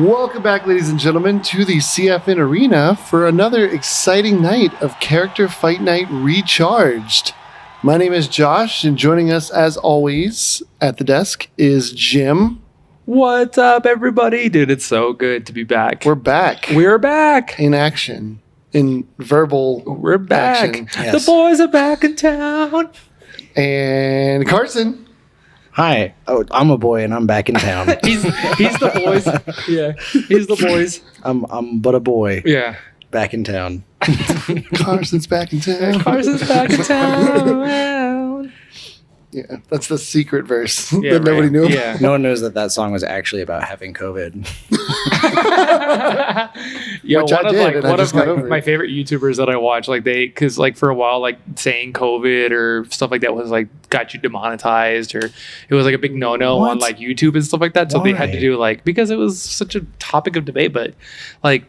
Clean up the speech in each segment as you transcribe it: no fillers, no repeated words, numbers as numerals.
Welcome back, ladies and gentlemen, to the CFN Arena for another exciting night of Character Fight Night Recharged. My name is Josh, and joining us, as always, at the desk is Jim. What's up, everybody? Dude, it's so good to be back. We're back. We're back. In action. In verbal We're back. action. Yes. The boys are back in town. And Carson. Hi. Oh, I'm a boy and I'm back in town. he's the boys. Yeah, he's the boys. I'm but a boy. Yeah. Back in town. Carson's back in town. Carson's back in town. Yeah, that's the secret verse Yeah, that nobody knew about. Yeah. No one knows that song was actually about having COVID. Yo, Which I did, and I one just of got over my it. favorite YouTubers that I watch, because for a while, like saying COVID or stuff like that was like got you demonetized, or it was like a big no-no on What? like YouTube and stuff like that. So they had to Why? do because it was such a topic of debate, but like.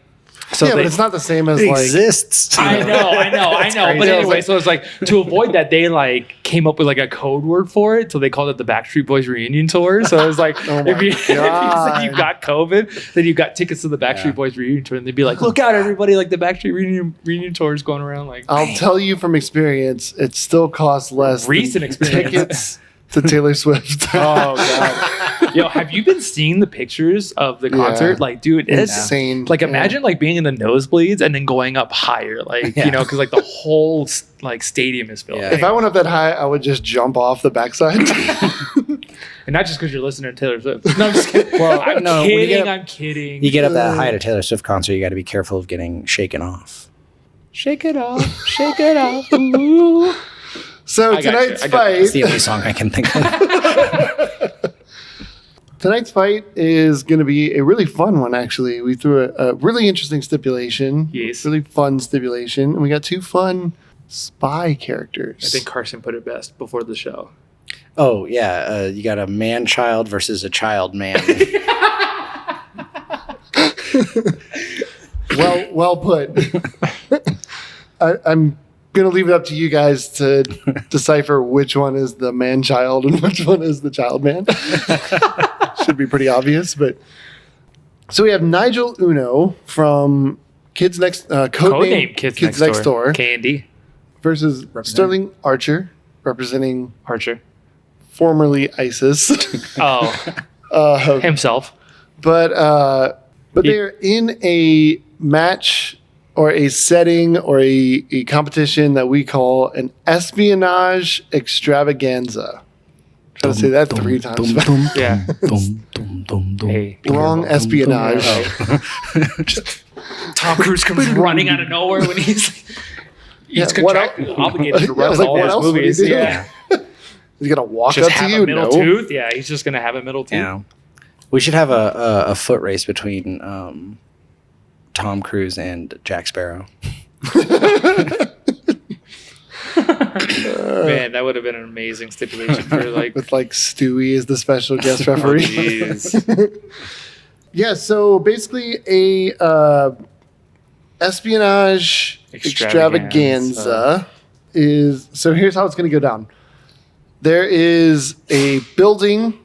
So Yeah, but it's not the same as It like... exists. I know. That's But crazy. anyway, so it's like to avoid that, they like came up with like a code word for it. So they called it the Backstreet Boys reunion tour. So it was like, Oh my if you said God. you got COVID, then you got tickets to the Backstreet Yeah. Boys reunion tour, and they'd be like, "Look out, everybody! Like the Backstreet reunion tour is going around." Like, I'll tell you from experience, it still costs less Recent than experience. tickets to Taylor Swift. oh god, yo, have you been seeing the pictures of the concert? Yeah. Like, dude, it's Insane. like Yeah. imagine like being in the nosebleeds and then going up higher, Yeah. because like the whole like stadium is filled. Yeah. If I went up that high, I would just jump off the backside. And not just because you're listening to Taylor Swift. No, I'm just kidding. Well, I'm no, when you kidding. get up- I'm kidding. You get up that high at a Taylor Swift concert, you got to be careful of getting shaken off. Shake it off. Shake it off. Ooh. So I got you. tonight's I got It's fight, the only song I can think of. tonight's fight is going to be a really fun one. Actually, we threw a really interesting stipulation. Yes. Really fun stipulation, and we got two fun spy characters. I think Carson put it best before the show. Oh, yeah. You got a man-child versus a child-man. Well put. I'm going to leave it up to you guys to decipher which one is the man-child and which one is the child-man. Should be pretty obvious, but... So we have Nigel Uno from Kids Next... Codename Kids Next Door. Candy. versus Sterling Archer, representing Archer. formerly ISIS. Oh, himself. But they're in a match or a setting or a competition that we call an Espionage Extravaganza. Try to say that three times. Yeah. Hey. Wrong espionage. Tom Cruise comes running out of nowhere when he's Yeah, what contractually obligated to Yeah, I was run like, all what his else would he movies. do? Yeah. He's gonna walk Just up to have you. a middle No. tooth. Yeah, he's just gonna have a middle tooth. Yeah. We should have a foot race between Tom Cruise and Jack Sparrow. Man, that would have been an amazing stipulation for like. With like Stewie as the special guest Oh, referee. jeez. Yeah, so basically a espionage extravaganza is... So here's how it's going to go down. There is a building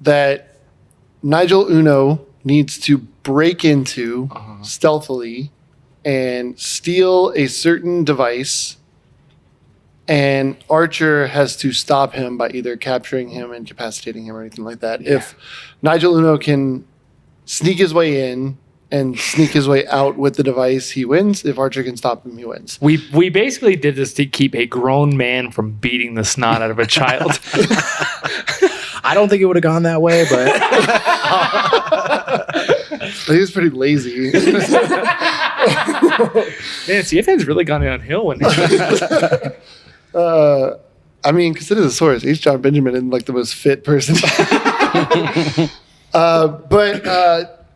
that Nigel Uno needs to break into stealthily and steal a certain device, and Archer has to stop him by either capturing him, incapacitating him, or anything like that. Yeah. If Nigel Uno can sneak his way in and sneak his way out with the device, he wins. If Archer can stop him, he wins. We basically did this to keep a grown man from beating the snot out of a child. I don't think it would have gone that way, but He was pretty lazy. Man, CFN's really gone downhill when I mean, consider the source. He's John Benjamin and like the most fit person.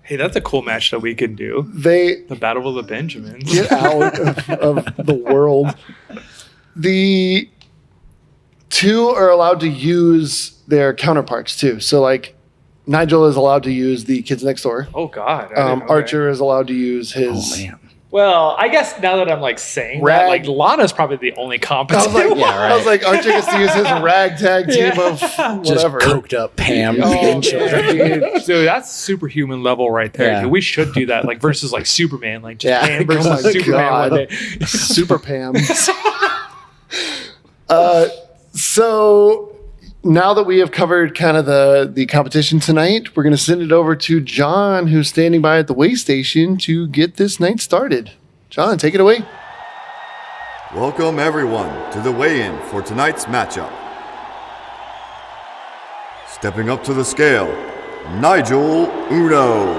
hey, that's a cool match that we can do. They The Battle of the Benjamins. get out of the world. The two are allowed to use their counterparts too. So like Nigel is allowed to use the Kids Next Door. Oh God. Archer is allowed to use his oh man, Well, I guess now that I'm like saying that, like Lana's probably the only competent. I was like, one. Yeah, right. I was like, Archie gets to use his ragtag team of Just whatever. coked up Pam Oh, beating children. dude, that's superhuman level right there. Yeah. Dude. We should do that, like versus like Superman, like just Yeah. Pam versus Oh my Superman God. one day. Super Pam. So now that we have covered kind of the competition tonight, we're going to send it over to John, who's standing by at the weigh station to get this night started. John, take it away. Welcome everyone to the weigh-in for tonight's matchup. Stepping up to the scale, Nigel Uno.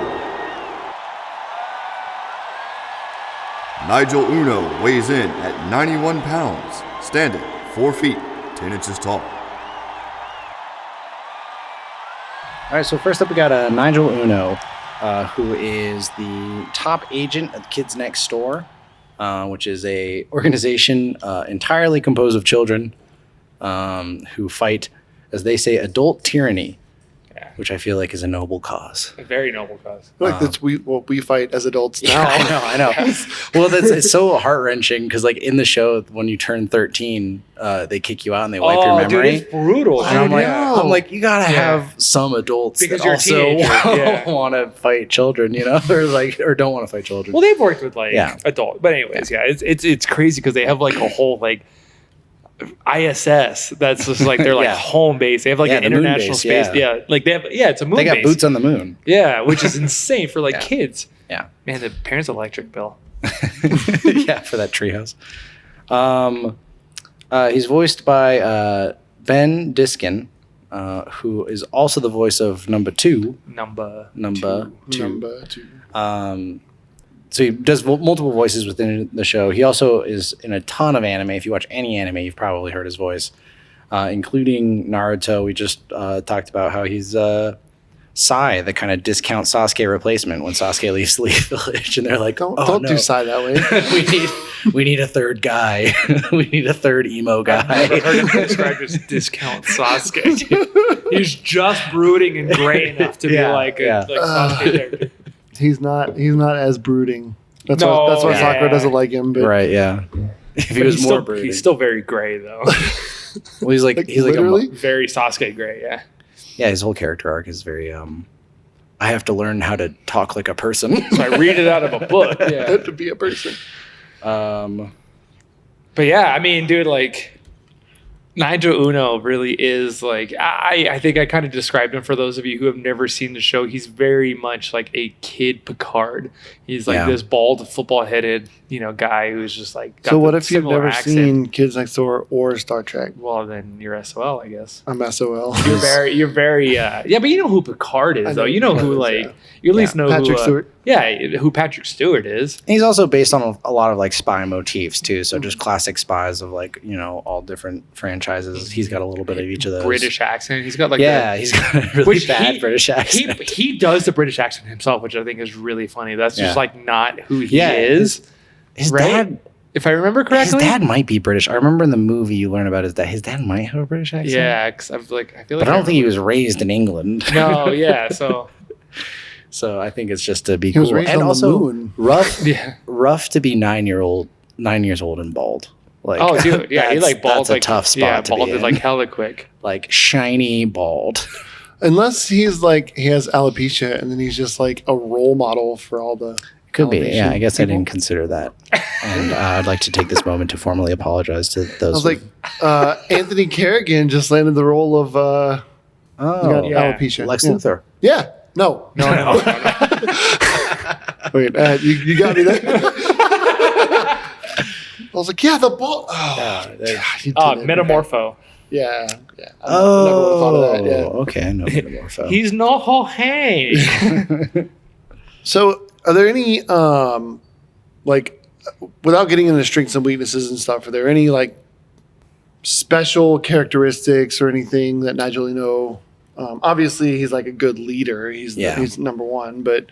Nigel Uno weighs in at 91 pounds, standing 4 feet, 10 inches tall. All right, so first up we got Nigel Uno, who is the top agent of Kids Next Door, which is a organization entirely composed of children who fight, as they say, adult tyranny, which I feel like is a noble cause. A very noble cause. I feel like that's what we fight as adults now. Yeah, I know. Well, it's so heart-wrenching because, like, in the show, when you turn 13, they kick you out and they wipe your memory. Dude, it's brutal. And dude. I'm like, you gotta have some adults Because that you're a also teenager, yeah. want to fight children, you know, or don't want to fight children. Well, they've worked with like Yeah. adult, but anyways, it's crazy because they have like a whole like ISS that's just like they're like Yeah. home base. They have like Yeah, an the moon international base, space. yeah. Yeah, like they have. Yeah, it's a moon They got base. boots on the moon. Yeah, which is insane for like Yeah. kids. Yeah, Man, the parents' electric bill. yeah, for that treehouse. He's voiced by Ben Diskin, who is also the voice of number two. Number Two. Number two. So he does multiple voices within the show. He also is in a ton of anime. If you watch any anime, you've probably heard his voice, including Naruto. We just talked about how he's Sai, the kind of discount Sasuke replacement when Sasuke leaves the Leaf Village, and they're like, Don't "Oh, do Sai that way. we need a third guy. We need a third emo I've guy." never heard him described as discount Sasuke. Dude. He's just brooding and gray enough to Yeah, be like a yeah. like Sasuke character. He's not as brooding. That's No, why yeah. Sakura doesn't like him. But Right? Yeah. If he But was he's more still, brooding, he's still very gray though. well, he's like literally. Very Sasuke gray. Yeah. yeah. His whole character arc is very. I have to learn how to talk like a person. So I read it out of a book. Yeah. to be a person. But yeah, I mean, dude, like Nigel Uno really is like I think I kind of described him for those of you who have never seen the show. He's very much like a kid Picard. He's like Yeah. this bald, football-headed, guy who's just like. got So what the if you've similar never accent. seen Kids Next Door or Star Trek? Well, then you're SOL, I guess. I'm SOL. You're very. Yeah, but you know who Picard I is, know though. You know who who Picard is, like you at least know Patrick who. Stewart. Yeah, who Patrick Stewart is. He's also based on a lot of like spy motifs too. So just classic spies of like all different franchises. He's got a little bit of each of those. British accent. He's got like He's got a really Which bad he- British accent. He does the British accent himself, which I think is really funny. That's just Yeah. like not who he Yeah, is. His right? dad. If I remember His correctly. dad might be British. I remember in the movie you learn about his dad. His dad might have a British accent. Yeah, because I feel like But I don't think he was raised in England. No, yeah. So So I think it's just to be He was cool. raised And on the also moon. rough yeah. rough to be 9 years old and bald. Like Oh, dude. Yeah, he like bald That's a like tough spot Yeah, to be balded in. like hella quick. like shiny bald. Unless he's like he has alopecia and then he's just like a role model for all the Could be. Yeah, I guess I people. didn't consider that. And I'd like to take this moment to formally apologize to I those. was like, Anthony Kerrigan just landed the role of oh, got yeah. alopecia. Lex yeah. Luthor. Yeah. No. No. Wait, you got me there. I was like, yeah, the ball. Oh, Yeah, there- God, you did it. Metamorpho. Yeah. I never would've thought of that. Yeah. Okay, I know Metamorpho. He's no hey. So, are there any like, without getting into strengths and weaknesses and stuff, are there any like special characteristics or anything that Nigel Uno? Obviously, he's like a good leader. He's number one, but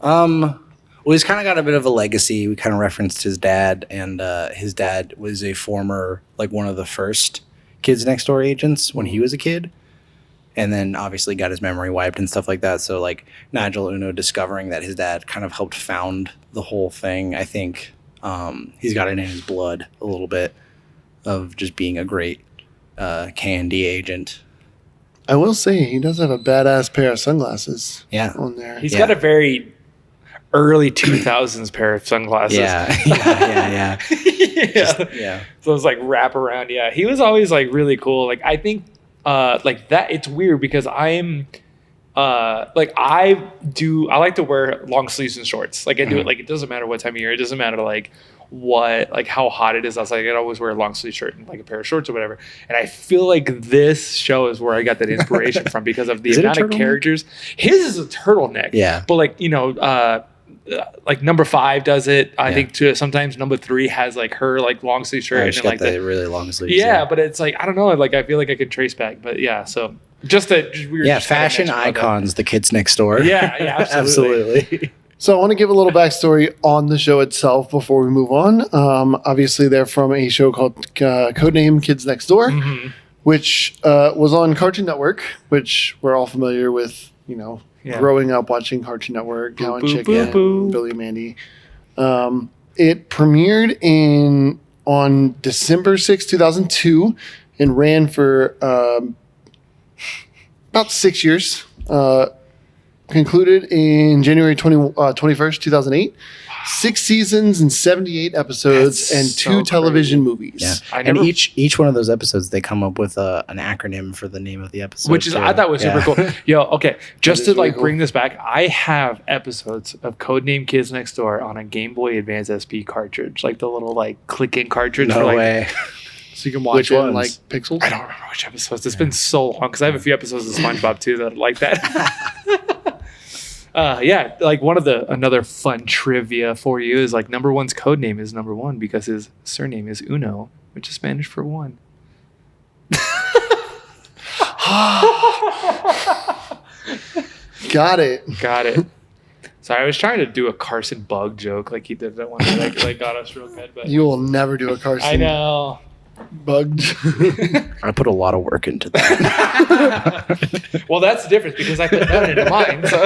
well, he's kind of got a bit of a legacy. We kind of referenced his dad, and his dad was a former, like one of the first Kids Next Door agents when he was a kid. and then obviously got his memory wiped and stuff like that. So like Nigel Uno discovering that his dad kind of helped found the whole thing. I think he's got it in his blood a little bit of just being a great K&D agent. I will say he does have a badass pair of sunglasses. Yeah. On there. He's got a very early 2000s pair of sunglasses. Yeah. yeah. Yeah. So it's like wrap around. Yeah. He was always like really cool. Like I think like that it's weird because I'm like I like to wear long sleeves and shorts. Like I do it like it doesn't matter what time of year. It doesn't matter like how hot it is outside. I could always wear a long sleeve shirt and like a pair of shorts or whatever. And I feel like this show is where I got that inspiration from because of the amount of characters. His is a turtleneck. Yeah. But like, you know, like number 5 does it. I think too. Sometimes number 3 has like her like long sleeve shirt and then got like the really long sleeves. Yeah, but it's like I don't know. Like I feel like I could trace back. But yeah, so just we were just fashion icons, the kids next door. Yeah, absolutely. So I want to give a little backstory on the show itself before we move on. Obviously, they're from a show called Codename Kids Next Door, which was on Cartoon Network, which we're all familiar with, you know, growing up watching Cartoon Network, Cow and Chicken, Billy and Mandy. It premiered on December 6, 2002 and ran for about 6 years. Concluded in January 21st, 2008. 6 seasons and 78 episodes and 2 television movies. Yeah. And each one of those episodes, they come up with an acronym for the name of the episode. Which is, I thought was super cool. Yo, okay. Just to like bring this back, I have episodes of Codename Kids Next Door on a Game Boy Advance SP cartridge. Like the little like click-in cartridge. No way. So you can watch it in like pixels? I don't remember which episodes. It's been so long because I have a few episodes of SpongeBob too that are like that. Yeah, like another fun trivia for you is like number 1's code name is number 1 because his surname is Uno, which is Spanish for one. Got it. So I was trying to do a Carson Bug joke like he did that one that like got us real good, but you will never do a Carson. I know. Bug. I put a lot of work into that. Well, that's the difference because I put that into mine. So.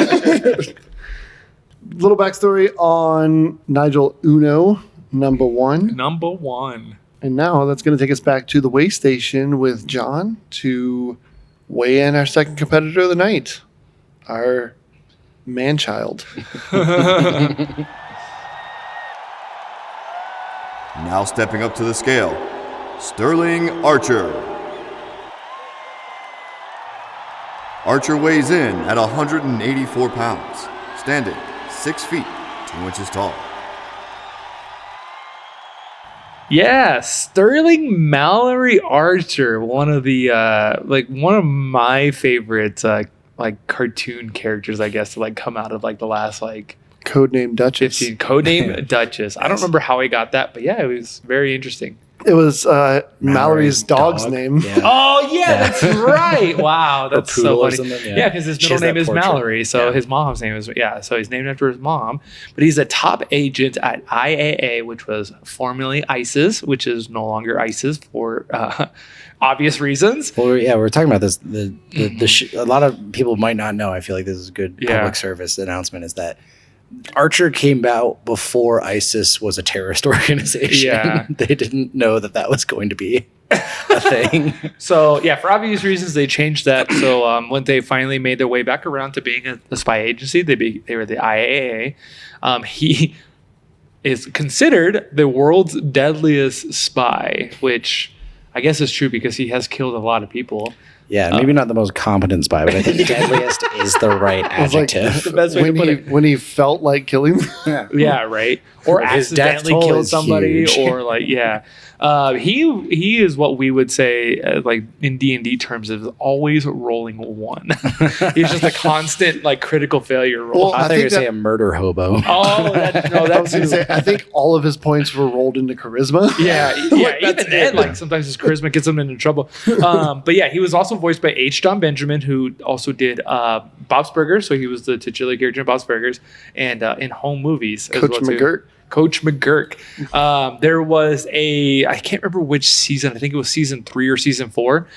Little backstory on Nigel Uno, number 1. Number 1. And now that's going to take us back to the weigh station with John to weigh in our second competitor of the night, our man-child. Now stepping up to the scale, Sterling Archer. Archer weighs in at 184 pounds, standing 6 feet, 2 inches tall. Yeah, Sterling Mallory Archer, one of my favorite like cartoon characters, I guess, to like come out of like the last like Codename Duchess. 15. Codename Duchess. I don't remember how he got that, but yeah, it was very interesting. It was Mallory's dog's name. Yeah. Oh yeah, that's right. Wow, that's so funny. Yeah, because his middle name is portrait. Mallory, so his mom's name is so he's named after his mom. But he's a top agent at IAA, which was formerly ISIS, which is no longer ISIS for obvious reasons. Well, yeah, we're talking about this. A lot of people might not know. I feel like this is a good public service announcement. Is that Archer came out before ISIS was a terrorist organization. Yeah. They didn't know that was going to be a thing. So, yeah, for obvious reasons, they changed that. So, when they finally made their way back around to being a spy agency, they were the IAA. He is considered the world's deadliest spy, which I guess is true because he has killed a lot of people. Yeah, maybe not the most competent spy, but I think deadliest is the right adjective. Like the best way to put it. When he felt like killing them. Yeah, right. Or his death accidentally toll killed is somebody, huge. or like he is what we would say like in D&D terms is always rolling 1. He's just a constant like critical failure roll. Well, I thought you were going to say a murder hobo. Oh, that's I think all of his points were rolled into charisma. Yeah, even then, like sometimes his charisma gets him into trouble. But yeah, he was also voiced by H. John Benjamin, who also did Bob's Burgers. So he was the titular character in Bob's Burgers and in home movies as Coach well too. McGirt. Coach McGurk. There was I can't remember which season. I think it was season 3 or season 4.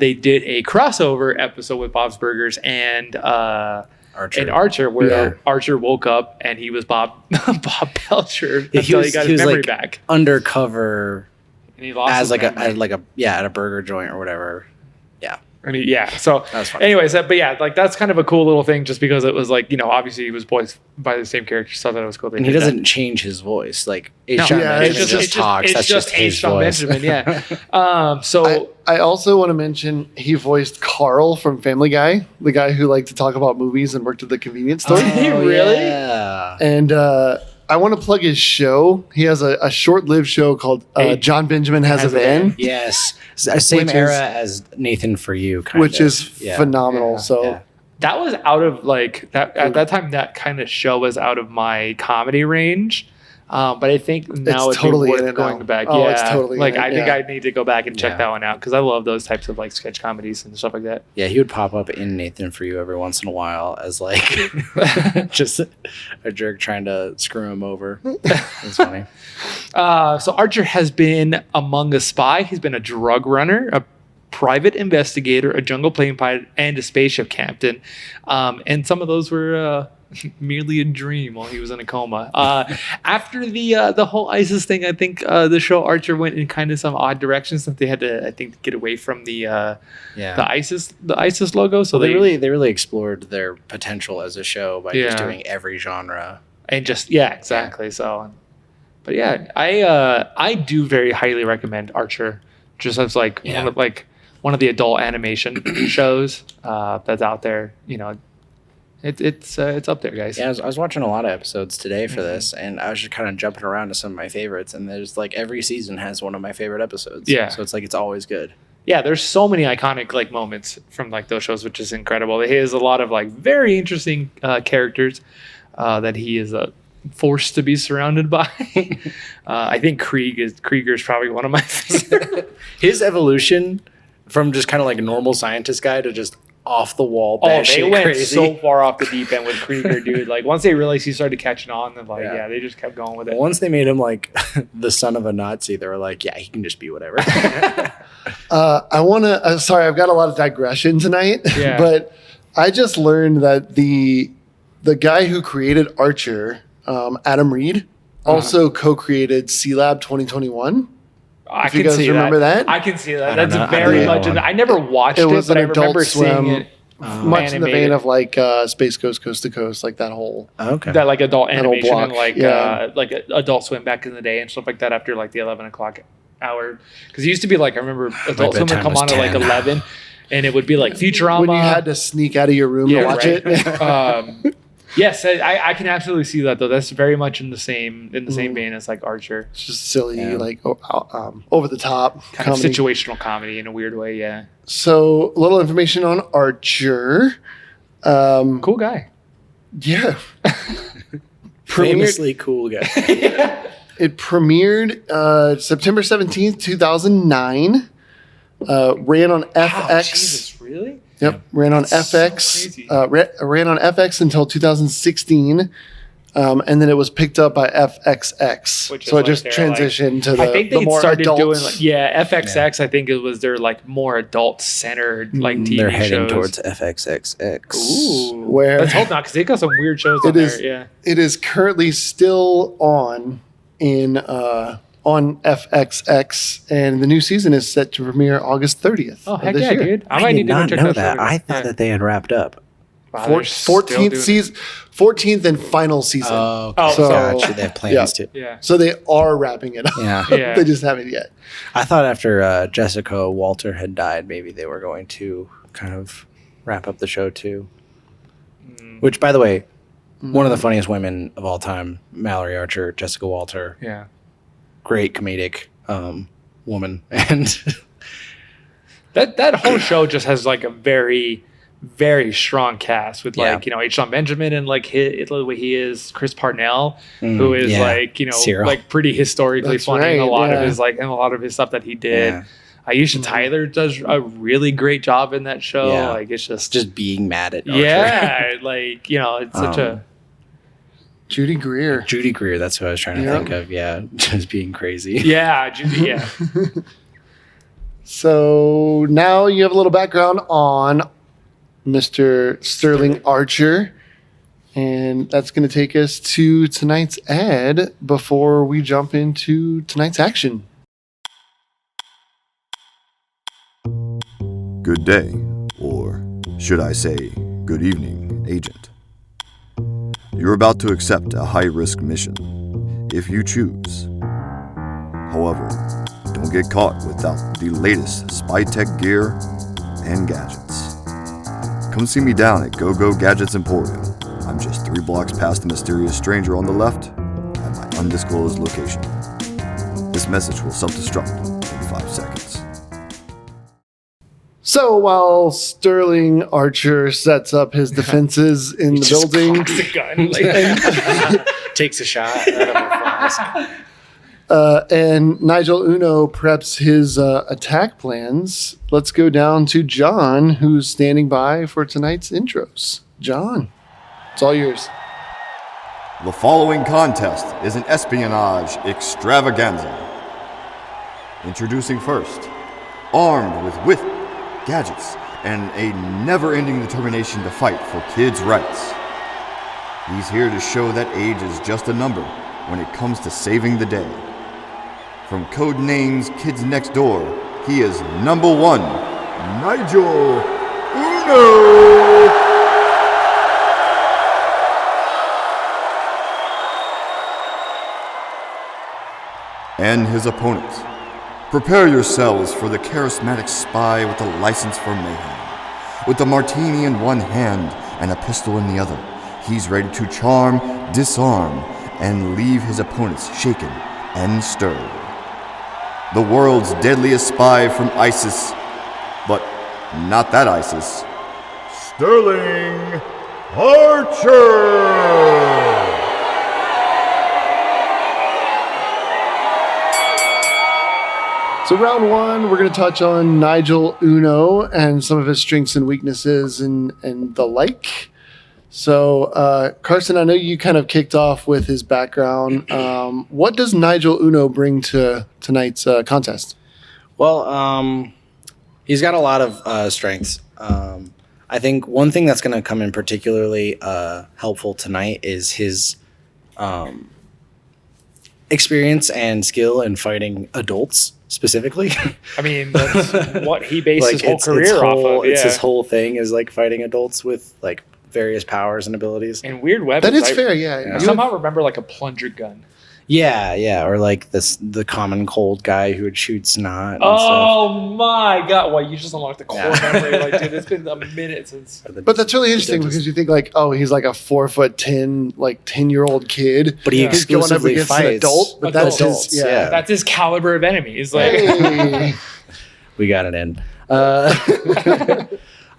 They did a crossover episode with Bob's Burgers and Archer, where Archer woke up and he was Bob Belcher until he got his memory back. Undercover, and he lost as his like memory. at a burger joint or whatever. Yeah. So that was fun. anyways, like that's kind of a cool little thing just because it was like, obviously he was voiced by the same character, so that was cool. And he doesn't change his voice. Like, it's just his voice. Benjamin, yeah. So I also want to mention he voiced Carl from Family Guy, the guy who liked to talk about movies and worked at the convenience store. Did he really? Yeah. And I want to plug his show. He has a short-lived show called John Benjamin Has a Van. Yes. Same era as Nathan For You, which is phenomenal. Yeah. So Yeah. that was out of like that at that time. That kind of show was out of my comedy range. But I think now it's totally worth in it going now. back. Oh, yeah, it's totally like in it, I think yeah. I need to go back and check that one out because I love those types of like sketch comedies and stuff like that. Yeah, he would pop up in Nathan For You every once in a while as like just a jerk trying to screw him over. It's funny. So Archer has been among a spy. He's been a drug runner, a private investigator, a jungle plane pilot, and a spaceship captain. And some of those were merely a dream while he was in a coma. After the whole ISIS thing, I think the show Archer went in kind of some odd directions that they had to, I think, get away from the ISIS logo. So they really explored their potential as a show by just doing every genre. And just exactly. So, but yeah, I do very highly recommend Archer, just as like one of the adult animation shows that's out there. It's up there, guys. Yeah, I was watching a lot of episodes today for this, and I was just kind of jumping around to some of my favorites. And there's like every season has one of my favorite episodes. Yeah, so it's like it's always good. Yeah, there's so many iconic like moments from like those shows, which is incredible. He has a lot of like very interesting characters that he is forced to be surrounded by. I think Krieger's probably one of my favorites. His evolution from just kind of like a normal scientist guy to just off the wall. They went so far off the deep end with Krieger, dude. Like once they realized he started catching on, then they just kept going with it. Once they made him like the son of a Nazi, they were like, yeah, he can just be whatever. I want to. Sorry, I've got a lot of digression tonight. Yeah. But I just learned that the guy who created Archer, Adam Reed, also co-created C-Lab 2021. I If you guys remember that? I can see that. I don't That's know. very I don't much. know. I never watched it, was but I an remember Adult seeing Swim, it. much in the vein of like Space Coast to Coast, like that whole. Okay. That like adult That animation block, and like yeah. like Adult Swim back in the day and stuff like that after like the 11 o'clock hour. Because it used to be like I remember Adult Swim would bedtime come was on at like 10. 11, and it would be like Futurama. When you had to sneak out of your room to watch it. Yes, I can absolutely see that though. That's very much in the same vein as like Archer. It's just silly, like over the top Kind of situational comedy in a weird way. Yeah. So a little information on Archer. Cool guy. Yeah. Famously cool guy. It premiered September 17th, 2009. Ran on FX. Jesus, really? Yep, ran on That's so FX. crazy. Ran on FX until 2016, and then it was picked up by FXX. Which is So it like just their, transitioned to I think the they more started adults. doing like FXX. I think it was their like more adult centered like TV They're heading shows. towards FXXX. Ooh, Where- let's hope not because they got some weird shows on It is- there. Yeah. It is currently still on FXX, and the new season is set to premiere August 30th. Oh of heck this yeah, year. dude! I I might did need to go not check know that. that. show out. I thought that they had wrapped up. Wow, they're still doing 14th it. season, 14th and final season. Oh, So- gotcha. They have plans to. Yeah. So they are wrapping it up. Yeah. Yeah. They just haven't yet. I thought after Jessica Walter had died, maybe they were going to kind of wrap up the show too. Which, by the way, one of the funniest women of all time, Mallory Archer, Jessica Walter, Yeah. great comedic woman, and That whole show just has like a very, very strong cast with like H. John Benjamin and like the way he is, Chris Parnell, who is like Cyril. like pretty historically That's funny in a right, lot yeah. of his like and a lot of his stuff that he did. Yeah. Aisha Tyler does a really great job in that show. Yeah. Like it's just just being mad at Archer. yeah, like it's such a Judy Greer. Judy Greer, that's who I was trying to think of. Yeah, just being crazy. Yeah, Judy. Yeah. So now you have a little background on Mr. Sterling Archer. And that's going to take us to tonight's ad before we jump into tonight's action. Good day, or should I say, good evening, Agent. You're about to accept a high-risk mission, if you choose. However, don't get caught without the latest spy tech gear and gadgets. Come see me down at Go Gadgets Emporium. I'm just 3 blocks past the mysterious stranger on the left at my undisclosed location. This message will self-destruct in 5 seconds. So while Sterling Archer sets up his defenses in the building, Cocks the gun. Like, Takes a shot out of a flask. and Nigel Uno preps his attack plans, let's go down to John, who's standing by for tonight's intros. John, it's all yours. The following contest is an espionage extravaganza. Introducing first, armed with wit, gadgets, and a never-ending determination to fight for kids' rights. He's here to show that age is just a number when it comes to saving the day. From Codename's Kids Next Door, he is number 1, Nigel Uno! And his opponent. Prepare yourselves for the charismatic spy with a license for mayhem. With a martini in one hand and a pistol in the other, he's ready to charm, disarm, and leave his opponents shaken and stirred. The world's deadliest spy from ISIS, but not that ISIS. Sterling Archer! So round 1, we're going to touch on Nigel Uno and some of his strengths and weaknesses and the like. So, Carson, I know you kind of kicked off with his background. What does Nigel Uno bring to tonight's contest? Well, he's got a lot of strengths. I think one thing that's going to come in particularly helpful tonight is his experience and skill in fighting adults specifically. I mean, that's what he based his whole career off of. It's Yeah. his whole thing is like fighting adults with like various powers and abilities. And weird weapons. That is fair, yeah. I somehow remember like a plunger gun. Yeah, or like the common cold guy who would shoot snot and Oh my god! Well, you just unlocked the core Yeah. memory. Like, dude, it's been a minute since. stuff. But that's really interesting because you think like, oh, he's like a 4'10", like 10-year-old kid. But he Yeah. He's going up exclusively against an fights adult, but that's adults, his, yeah. That's his caliber of enemies. Like, Hey. We got it in.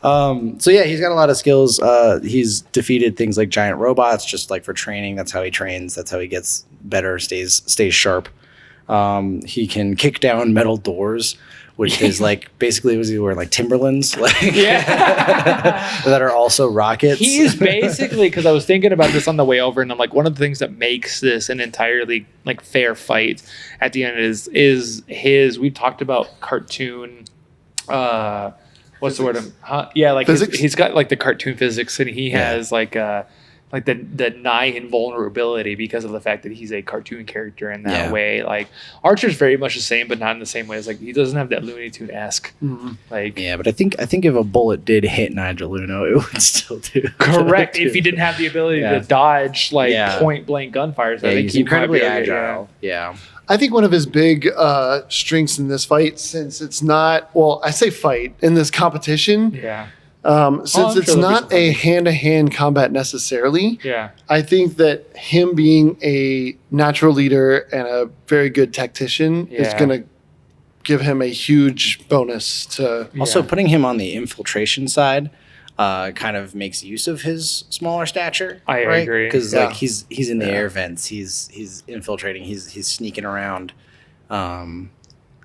So yeah, he's got a lot of skills. He's defeated things like giant robots, just like for training. That's how he trains. That's how he gets better, stays sharp. He can kick down metal doors, which is like basically was he wearing like Timberlands, like yeah. that are also rockets. He's basically, because I was thinking about this on the way over, and I'm like, one of the things that makes this an entirely like fair fight at the end is his. We talked about cartoon. What's the word? Yeah, like he's got like the cartoon physics, and he has like the nigh invulnerability because of the fact that he's a cartoon character in that way. Like Archer's very much the same, but not in the same way. It's like he doesn't have that Looney Tune-esque. Like but I think if a bullet did hit Nigel Uno, it would still do. correct. If he didn't have the ability to dodge like point blank gunfire, so I think he's he incredibly might be agile. Yeah. I think one of his big strengths in this fight, since it's not, well, I say fight, in this competition, Yeah. since it's not a hand-to-hand combat necessarily, Yeah. I think that him being a natural leader and a very good tactician is Yeah. going to give him a huge bonus to... Also, putting him on the infiltration side kind of makes use of his smaller stature. I agree. Because Yeah. like he's in the air vents, he's infiltrating, he's sneaking around, and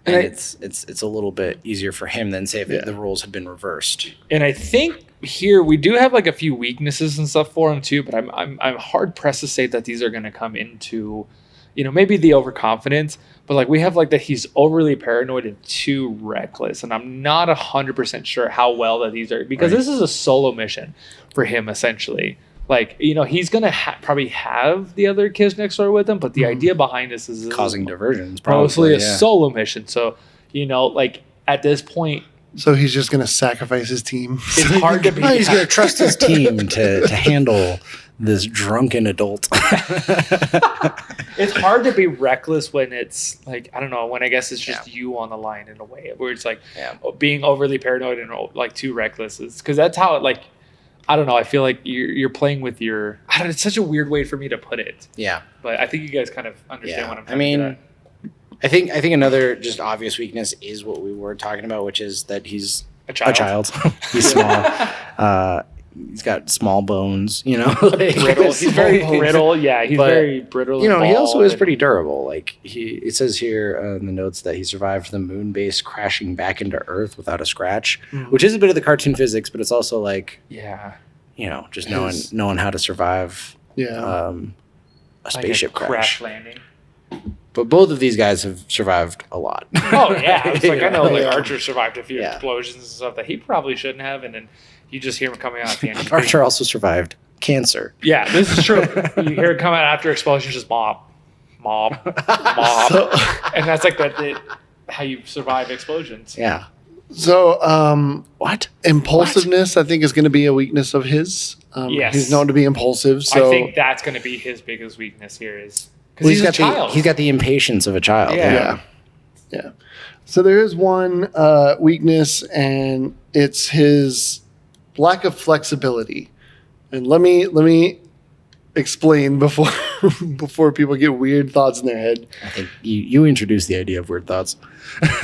it's a little bit easier for him than say if the rules had been reversed. And I think here we do have like a few weaknesses and stuff for him too, but I'm hard pressed to say that these are going to come into, maybe the overconfidence, but like we have like that he's overly paranoid and too reckless, and I'm not 100% sure how well that these are, because this is a solo mission for him essentially. Like, he's going to probably have the other kids next door with him, but the idea behind this is causing diversions, mostly a solo mission. So, like at this point, so he's just going to sacrifice his team. It's hard to be. He's going to trust his team to handle this drunken adult. It's hard to be reckless when it's like, I don't know, when I guess it's just you on the line in a way, where it's like being overly paranoid and like too reckless. Because that's how it, like, I don't know. I feel like you're playing with your. I don't know, it's such a weird way for me to put it. Yeah, but I think you guys kind of understand what I'm trying to get at. I think another just obvious weakness is what we were talking about, which is that he's a child. He's small. He's got small bones. Brittle. He's very brittle. Yeah, he's very brittle. He also is pretty durable. Like it says here in the notes that he survived the moon base crashing back into Earth without a scratch, which is a bit of the cartoon physics, but it's also like just knowing how to survive. A spaceship like a crash landing. But both of these guys have survived a lot. Oh yeah, it's like I know like Archer survived a few explosions and stuff that he probably shouldn't have, and then you just hear him coming out at the end. Archer also survived cancer. Yeah, this is true. You hear it come out after explosions, just mob, and that's like how you survive explosions. Yeah. So what impulsiveness? I think is going to be a weakness of his. Yes, he's known to be impulsive. So I think that's going to be his biggest weakness here is. He's a child. He's got the impatience of a child. Yeah. So there is one weakness, and it's his lack of flexibility. And let me explain before people get weird thoughts in their head. I think you introduced the idea of weird thoughts.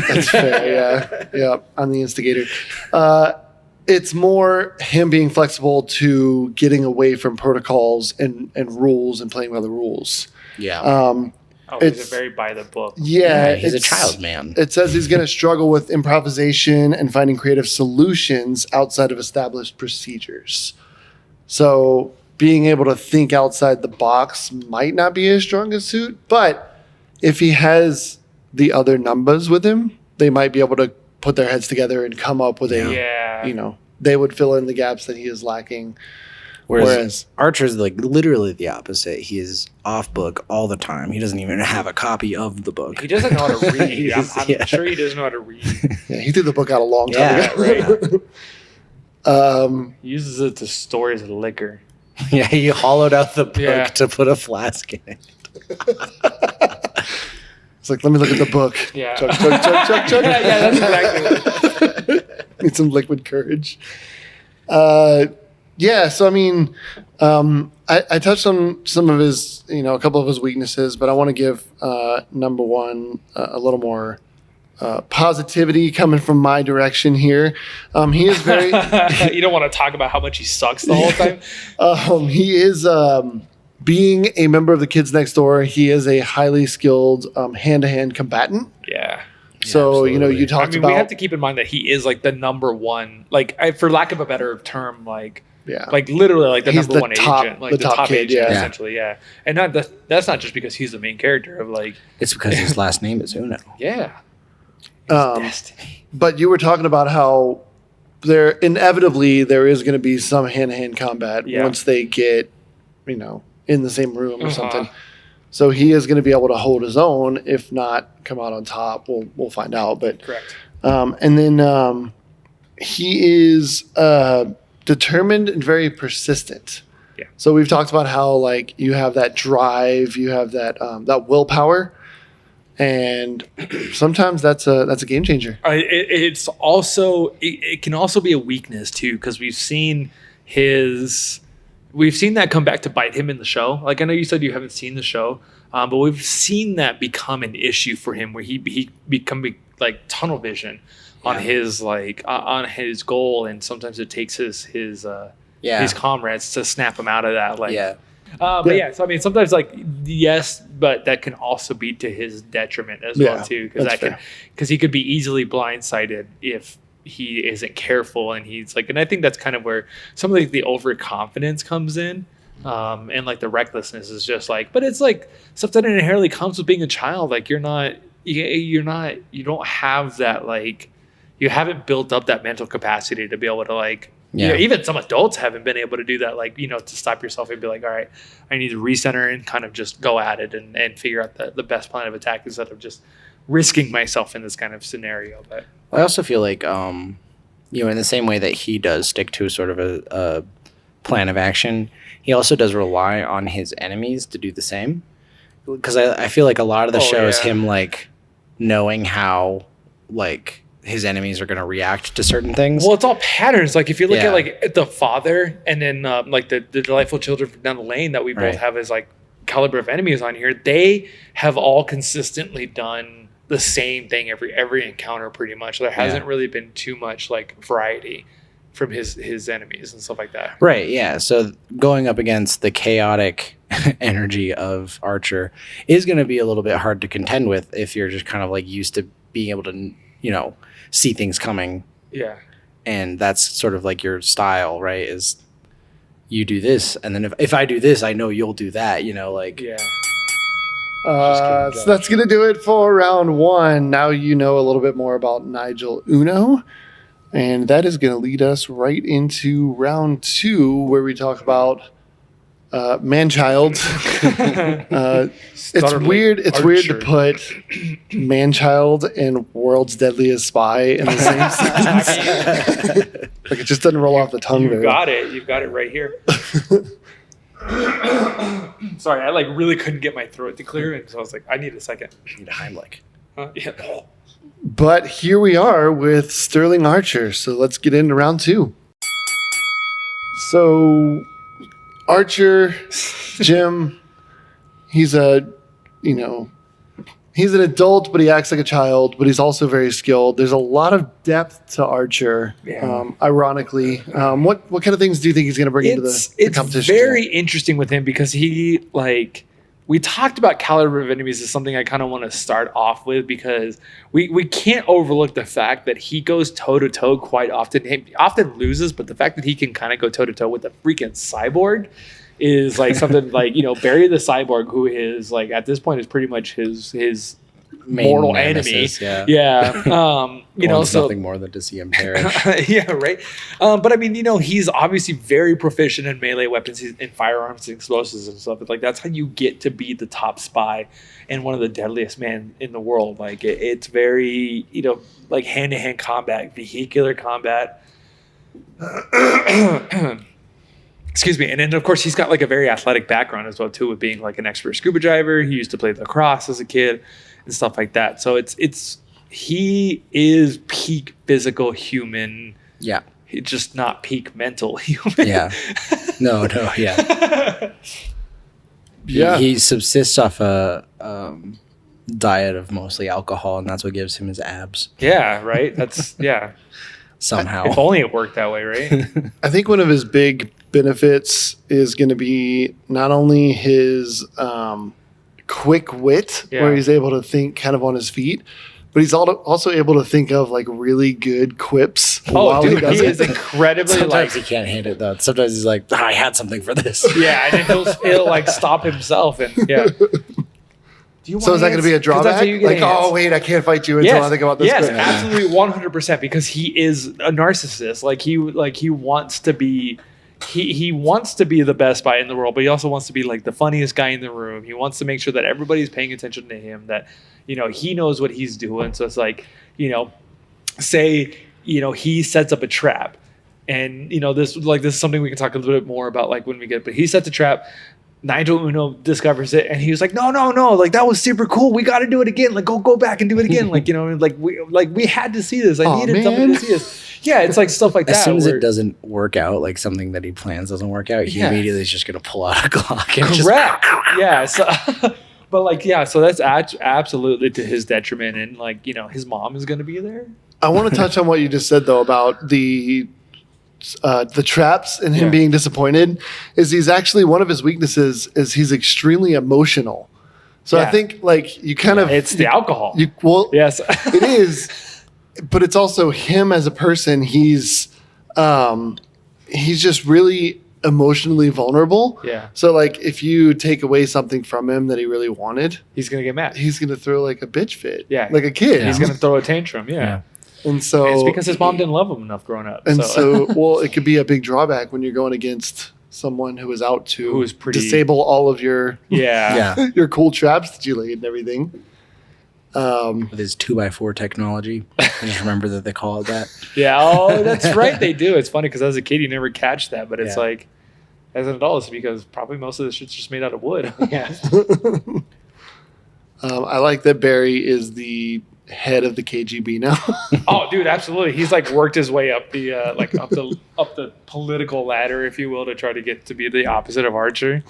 That's fair. Yeah. I'm the instigator. It's more him being flexible to getting away from protocols and rules and playing by the rules. Yeah. He's very by the book. Yeah, he's a child man. It says he's going to struggle with improvisation and finding creative solutions outside of established procedures. So being able to think outside the box might not be his strongest suit, but if he has the other numbers with him, they might be able to put their heads together and come up with they would fill in the gaps that he is lacking. Whereas Archer's like literally the opposite. He is off book all the time. He doesn't even have a copy of the book. He doesn't know how to read. I'm sure he doesn't know how to read. Yeah, he threw the book out a long time ago. Right. He uses it to store his liquor. Yeah, he hollowed out the book to put a flask in it. It's like, let me look at the book. Yeah. Chug. Yeah, that's exactly it. Need some liquid courage. So I mean, I touched on some of his, a couple of his weaknesses, but I want to give number one a little more positivity coming from my direction here. He is very. You don't want to talk about how much he sucks the whole time. He is being a member of the Kids Next Door. He is a highly skilled hand-to-hand combatant. Yeah. So, you talked about. We have to keep in mind that he is like the number one, like for lack of a better term, like literally like the he's number one top, agent, like the top kid, agent, essentially, And that's not just because he's the main character of like. It's because his last name is Uno. Yeah. Destiny. But you were talking about how there is going to be some hand-to-hand combat once they get, in the same room or something. So he is going to be able to hold his own, if not come out on top. We'll find out. But correct. And then he is determined and very persistent. Yeah. So we've talked about how like you have that drive, you have that willpower, and sometimes that's a game changer. It can also be a weakness too, because we've seen that come back to bite him in the show. Like I know you said you haven't seen the show, but we've seen that become an issue for him, where he become like tunnel vision on his on his goal, and sometimes it takes his comrades to snap him out of that. So I mean, sometimes yes, but that can also be to his detriment as well too, because he could be easily blindsided if he isn't careful, and he's like, and I think that's kind of where some of the overconfidence comes in. And like the recklessness is just like, but it's like stuff that inherently comes with being a child. Like you don't have that, like, you haven't built up that mental capacity to be able to like, even some adults haven't been able to do that. Like, to stop yourself and be like, all right, I need to recenter and kind of just go at it and figure out the best plan of attack instead of just risking myself in this kind of scenario. But I also feel like, in the same way that he does stick to sort of a plan of action, he also does rely on his enemies to do the same. Because I feel like a lot of the show is him like knowing how like his enemies are going to react to certain things. Well, it's all patterns. Like if you look at like the father and then like the delightful children from down the lane that we both have as like caliber of enemies on here, they have all consistently done the same thing every encounter pretty much. There hasn't really been too much like variety from his enemies and stuff like that. Right, yeah. So going up against the chaotic energy of Archer is going to be a little bit hard to contend with if you're just kind of like used to being able to, see things coming. Yeah. And that's sort of like your style, right? Is you do this, and then if I do this, I know you'll do that, like. Yeah. So that's going to do it for round one. Now you know a little bit more about Nigel Uno. And that is going to lead us right into round two, where we talk about man-child. It's weird. It's weird to put man-child and world's deadliest spy in the same sentence. Like it just doesn't roll off the tongue. You've got it. You've got it right here. Sorry, I like really couldn't get my throat to clear, and so I was like, I need a second. You need a Heimlich. Yeah. But here we are with Sterling Archer. So let's get into round two. So Archer, Jim, he's he's an adult, but he acts like a child, but he's also very skilled. There's a lot of depth to Archer, ironically. What kind of things do you think he's going to bring into the competition? It's very interesting with him because he, like, we talked about caliber of enemies as something I kind of want to start off with because we can't overlook the fact that he goes toe-to-toe quite often. He often loses, but the fact that he can kind of go toe-to-toe with a freaking cyborg is like something like, Barry the Cyborg, who is like at this point is pretty much his mortal nemesis, enemy. Yeah. So nothing more than to see him perish. Yeah, right. But I mean, he's obviously very proficient in melee weapons and firearms and explosives and stuff. Like that's how you get to be the top spy and one of the deadliest men in the world. Like it's very, like hand-to-hand combat, vehicular combat. Excuse me. And then, of course, he's got like a very athletic background as well, too, with being like an expert scuba diver. He used to play lacrosse as a kid and stuff like that. So he is peak physical human. Yeah. He's just not peak mental human. Yeah. No, yeah. Yeah. He subsists off a diet of mostly alcohol, and that's what gives him his abs. Yeah, right? Somehow. If only it worked that way, right? I think one of his big benefits is going to be not only his quick wit, where he's able to think kind of on his feet, but he's also able to think of like really good quips. Oh, dude, he is incredibly Sometimes he can't hand it though. Sometimes he's like, I had something for this. Yeah, and then he'll like stop himself and So is that going to be a drawback? Like, oh wait, I can't fight you until I think about this. Yes, absolutely, 100%. Because he is a narcissist. He wants to be. He wants to be the best spy in the world, but he also wants to be like the funniest guy in the room. He wants to make sure that everybody's paying attention to him. That he knows what he's doing. So it's like say he sets up a trap, and this is something we can talk a little bit more about like when we get. But he sets a trap. Nigel Uno discovers it, and he was like, no, like that was super cool. We got to do it again. Like go back and do it again. We had to see this. I needed somebody to see this. Yeah, it's like stuff like that. As soon as it doesn't work out, like something that he plans doesn't work out, he immediately is just going to pull out a Glock and correct. Yeah. So, but so that's absolutely to his detriment, and his mom is going to be there. I want to touch on what you just said though about the traps and him being disappointed. Is he's actually one of his weaknesses is he's extremely emotional. So I think you kind of it's the alcohol. Yes, it is. but it's also him as a person. He's just really emotionally vulnerable. Yeah. So like if you take away something from him that he really wanted, He's going to get mad. he's going to throw like a bitch fit. Yeah. Like a kid. He's going to throw a tantrum. Yeah. And so It's because his mom didn't love him enough growing up. And so well, it could be a big drawback when you're going against someone who is out to Who is pretty- disable all of your yeah. your cool traps that you laid and everything. With his 2x4 technology. I just remember that they call it that. Yeah. Oh, that's right. They do. It's funny because as a kid, you never catch that. But it's Yeah. like, as an adult, it's because probably most of the shit's just made out of wood. Yeah. I like that Barry is the head of the KGB now. Oh, dude, absolutely. He's like worked his way up the up the political ladder, if you will, to try to get to be the opposite of Archer.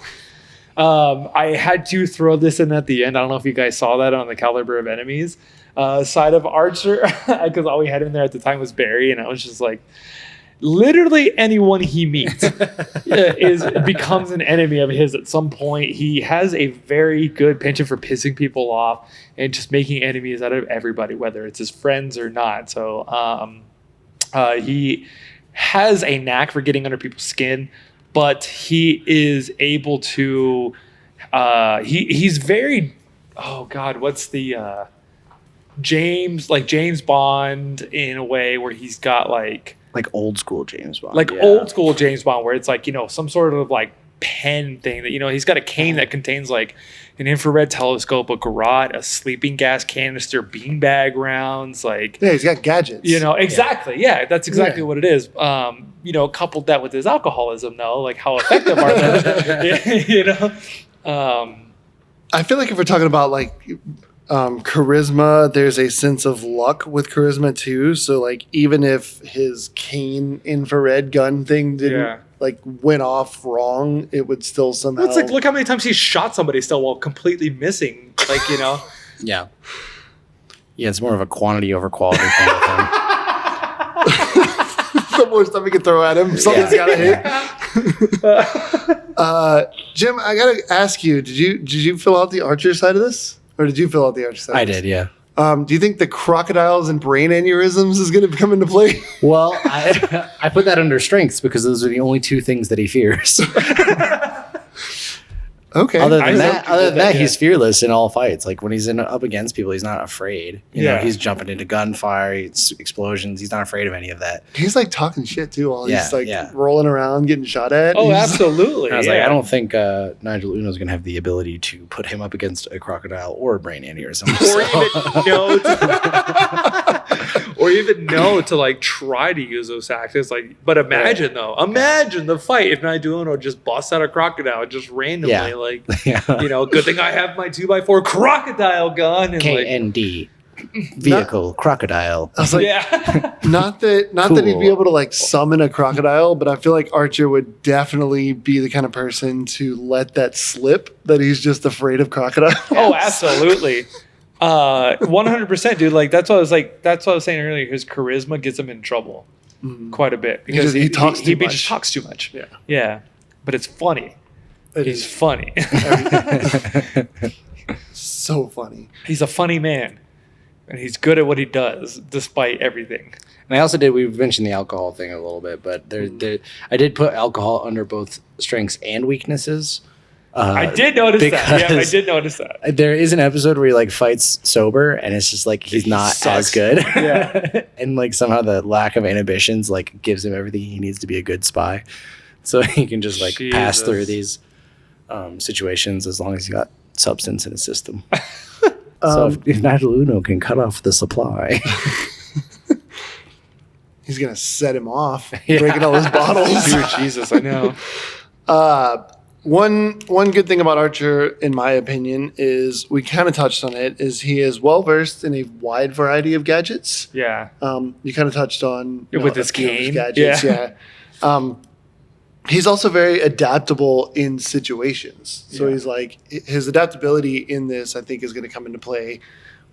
I had to throw this in at the end. I don't know if you guys saw that on the caliber of enemies side of Archer, because all we had in there at the time was Barry, and I was just like, literally anyone he meets becomes an enemy of his at some point. He has a very good penchant for pissing people off and just making enemies out of everybody, whether it's his friends or not. So he has a knack for getting under people's skin, but he is able to he's very, oh God, what's the James Bond in a way where he's got like old school James Bond. like old school James Bond, where it's like, you know, some sort of like pen thing that, you know, he's got a cane that contains like an infrared telescope, a garrote, a sleeping gas canister, beanbag rounds, like, Yeah, he's got gadgets. you know, exactly. Yeah, that's exactly what it is. You know, coupled that with his alcoholism, though, like how effective are those? You know, I feel like if we're talking about like charisma, there's a sense of luck with charisma too. So like even if his cane infrared gun thing didn't like went off wrong, it would still somehow. it's like, look how many times he shot somebody still while completely missing. Like, you know. Yeah. Yeah, it's more of a quantity over quality thing with him. the more stuff we can throw at him, something's gotta hit. Jim, I gotta ask you: Did you fill out the Archer side of this, or did you fill out the Archer side? I of this? did, yeah. Do you think the crocodiles and brain aneurysms is going to come into play? Well, I put that under strengths because those are the only two things that he fears. Okay. Other than that, yeah. he's fearless in all fights. Like when he's up against people, he's not afraid. You know, Yeah. he's jumping into gunfire, explosions. He's not afraid of any of that. He's like talking shit too while he's like Yeah. rolling around getting shot at. Oh, He's- absolutely. And I was yeah. like, I don't think Nigel Uno is going to have the ability to put him up against a crocodile or a brain aneurysm. Or even know to like try to use those tactics. Like, but imagine the fight if Nigel Uno just busts out a crocodile just randomly. Yeah. Like, Yeah. you know, good thing I have my 2x4 crocodile gun. And like, KND vehicle crocodile. I was like, yeah. not that he'd be Cool. able to like summon a crocodile, but I feel like Archer would definitely be the kind of person to let that slip that he's just afraid of crocodiles. Oh, absolutely. 100%, dude. Like that's what I was saying earlier. His charisma gets him in trouble quite a bit because He talks too much. just talks too much. Yeah. Yeah. But it's funny. He's is funny. so funny. He's a funny man. And he's good at what he does despite everything. And I also we mentioned the alcohol thing a little bit, but I did put alcohol under both strengths and weaknesses. I did notice that. Yeah, I because did notice that. There is an episode where he like fights sober, and it's just like he's not sucks. as good. Yeah. And like somehow the lack of inhibitions like gives him everything he needs to be a good spy. So he can just like pass through these situations as long as he's got substance in his system. So if Nigel Uno can cut off the supply, He's gonna set him off, breaking all his bottles. Dude, Jesus, I know. One good thing about Archer, in my opinion, is we kind of touched on it. Is he is well versed in a wide variety of gadgets. Yeah. You kind of touched on With his a few of cane? gadgets. Yeah. Yeah. He's also very adaptable in situations. So he's like his adaptability in this, I think, is going to come into play,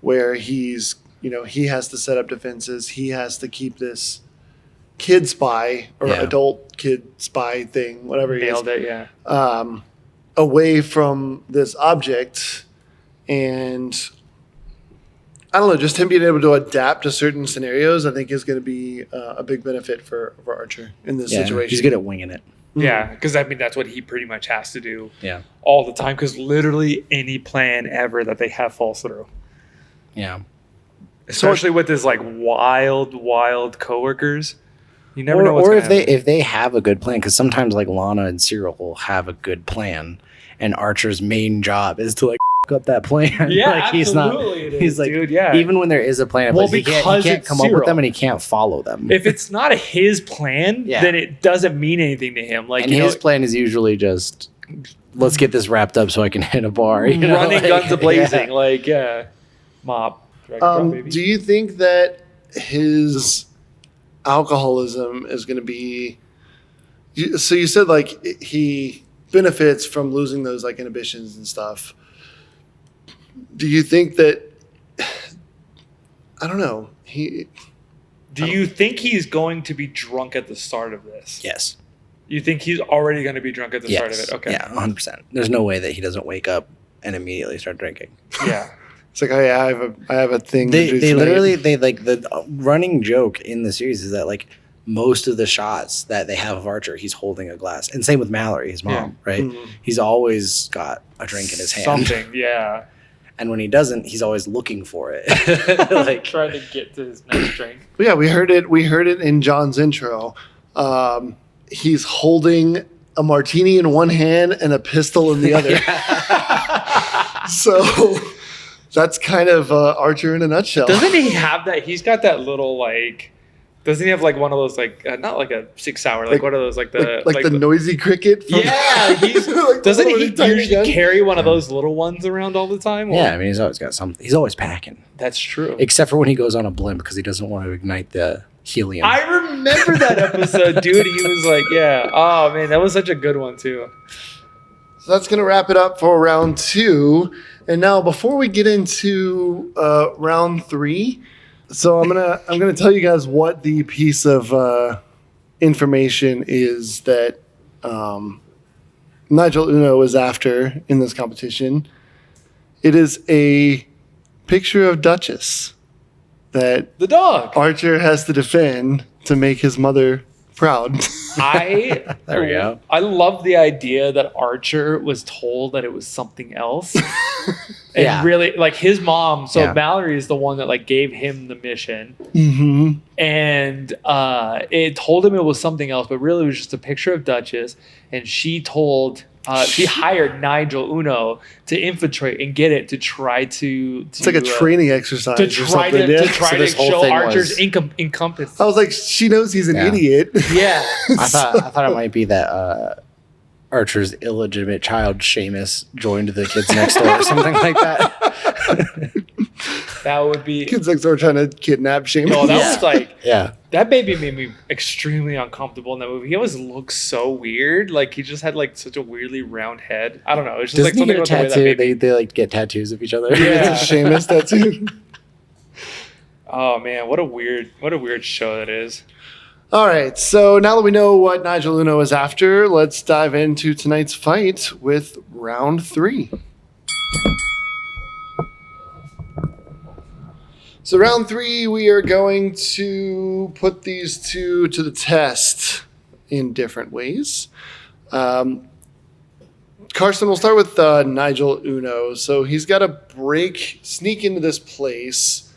where he's he has to set up defenses. He has to keep this kid spy or adult kid spy thing, whatever he is. Nailed it, yeah. Away from this object. And I don't know, just him being able to adapt to certain scenarios, I think is going to be a big benefit for Archer in this situation. He's good at winging it. Yeah, because I mean that's what he pretty much has to do. Yeah. All the time, because literally any plan ever that they have falls through. Yeah. Especially with his like wild coworkers. You never know what's or gonna happen. if they have a good plan, because sometimes like Lana and Cyril will have a good plan, and Archer's main job is to like up that plan. Yeah, like, absolutely it is, he's like, dude, yeah. even when there is a plan, Well, he because can't it's come up with Cyril. them and he can't follow them. If it's not his plan, Yeah. then it doesn't mean anything to him. Like and his plan is usually just, let's get this wrapped up so I can hit a bar. You know? running Like, guns a blazing, yeah. like mob. Drag drop, baby. Do you think that his alcoholism is going to be? So you said like he benefits from losing those like inhibitions and stuff. Do you think that? I don't know. Do you think he's going to be drunk at the start of this? Yes. You think he's already going to be drunk at the start of it? Okay. Yeah, 100%. There's no way that he doesn't wake up and immediately start drinking. Yeah. It's like, oh yeah, I have a thing. to do They tonight. literally like the running joke in the series is that like most of the shots that they have of Archer, he's holding a glass, and same with Mallory, his mom, right? Mhm. He's always got a drink in his hand, Something, yeah. and when he doesn't, he's always looking for it. like, Trying to get to his next drink. Yeah, we heard it. We heard it in John's intro. He's holding a martini in one hand and a pistol in the other. So that's kind of Archer in a nutshell. Doesn't he have that? He's got that little like. Doesn't he have like one of those like not like a 6 hour like one of those like the like the noisy cricket? From yeah, he's like the doesn't little he tiny gun? usually carry one of those little ones around all the time? yeah, I mean, he's always got something. He's always packing, That's true. except for when he goes on a blimp because he doesn't want to ignite the helium. I remember that episode, dude. He was like, yeah. Oh man, that was such a good one too. So that's going to wrap it up for round 2. And now, before we get into round 3, so I'm gonna tell you guys what the piece of information is that Nigel Uno is after in this competition. It is a picture of Duchess that The dog. Archer has to defend to make his mother proud. There we go. I love the idea that Archer was told that it was something else. And Yeah. really, like his mom, so Yeah. Mallory is the one that like gave him the mission. Mm-hmm. And it told him it was something else, but really it was just a picture of Duchess. And she told, she hired Nigel Uno to infiltrate and get it to try to It's like a training exercise to or try something. to, Yeah. to try So to this whole show thing Archer's was- incompetence. I was like, she knows he's an Yeah. idiot. Yeah. I thought it might be that Archer's illegitimate child, Seamus, joined the kids next door or something like that. That would be. Kids next door trying to kidnap Seamus. No, that Yeah. was like. Yeah. That baby made me extremely uncomfortable in that movie. He always looked so weird. Like he just had like such a weirdly round head. I don't know. It's just like Doesn't he something get a about the way that tattoo? baby. They like get tattoos of each other. Yeah. It's a Seamus tattoo. Oh man, what a weird show that is. All right, so now that we know what Nigel Uno is after, let's dive into tonight's fight with round 3. So round 3, we are going to put these two to the test in different ways. Carson, we'll start with Nigel Uno. So he's got to sneak into this place,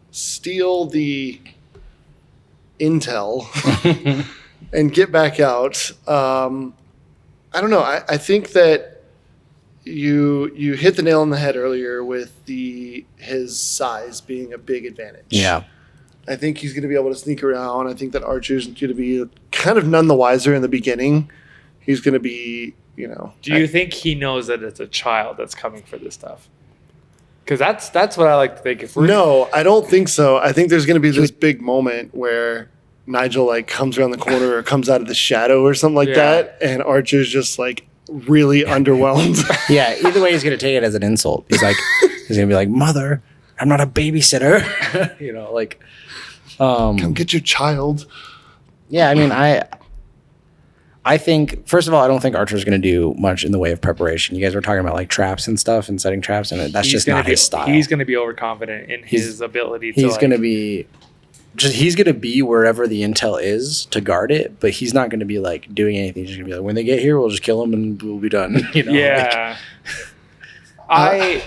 steal the intel, and get back out. I don't know. I think that you hit the nail on the head earlier with his size being a big advantage. Yeah. I think he's going to be able to sneak around. I think that Archer's going to be kind of none the wiser in the beginning. He's going to be, Do you think he knows that it's a child that's coming for this stuff? Because that's what I like to think. No, I don't think so. I think there's going to be this big moment where Nigel like comes around the corner or comes out of the shadow or something like Yeah. that, and Archer's just like really underwhelmed. Yeah. Either way, he's gonna take it as an insult. He's gonna be like, "Mother, I'm not a babysitter." Come get your child. Yeah. I mean, I think, first of all, I don't think Archer's going to do much in the way of preparation. You guys were talking about like traps and stuff and setting traps, and that's just not his style. He's going to be overconfident in his ability to. He's going to be he's going to be wherever the intel is to guard it, but he's not going to be like doing anything. He's just going to be like, when they get here, we'll just kill them and we'll be done. You know? Yeah.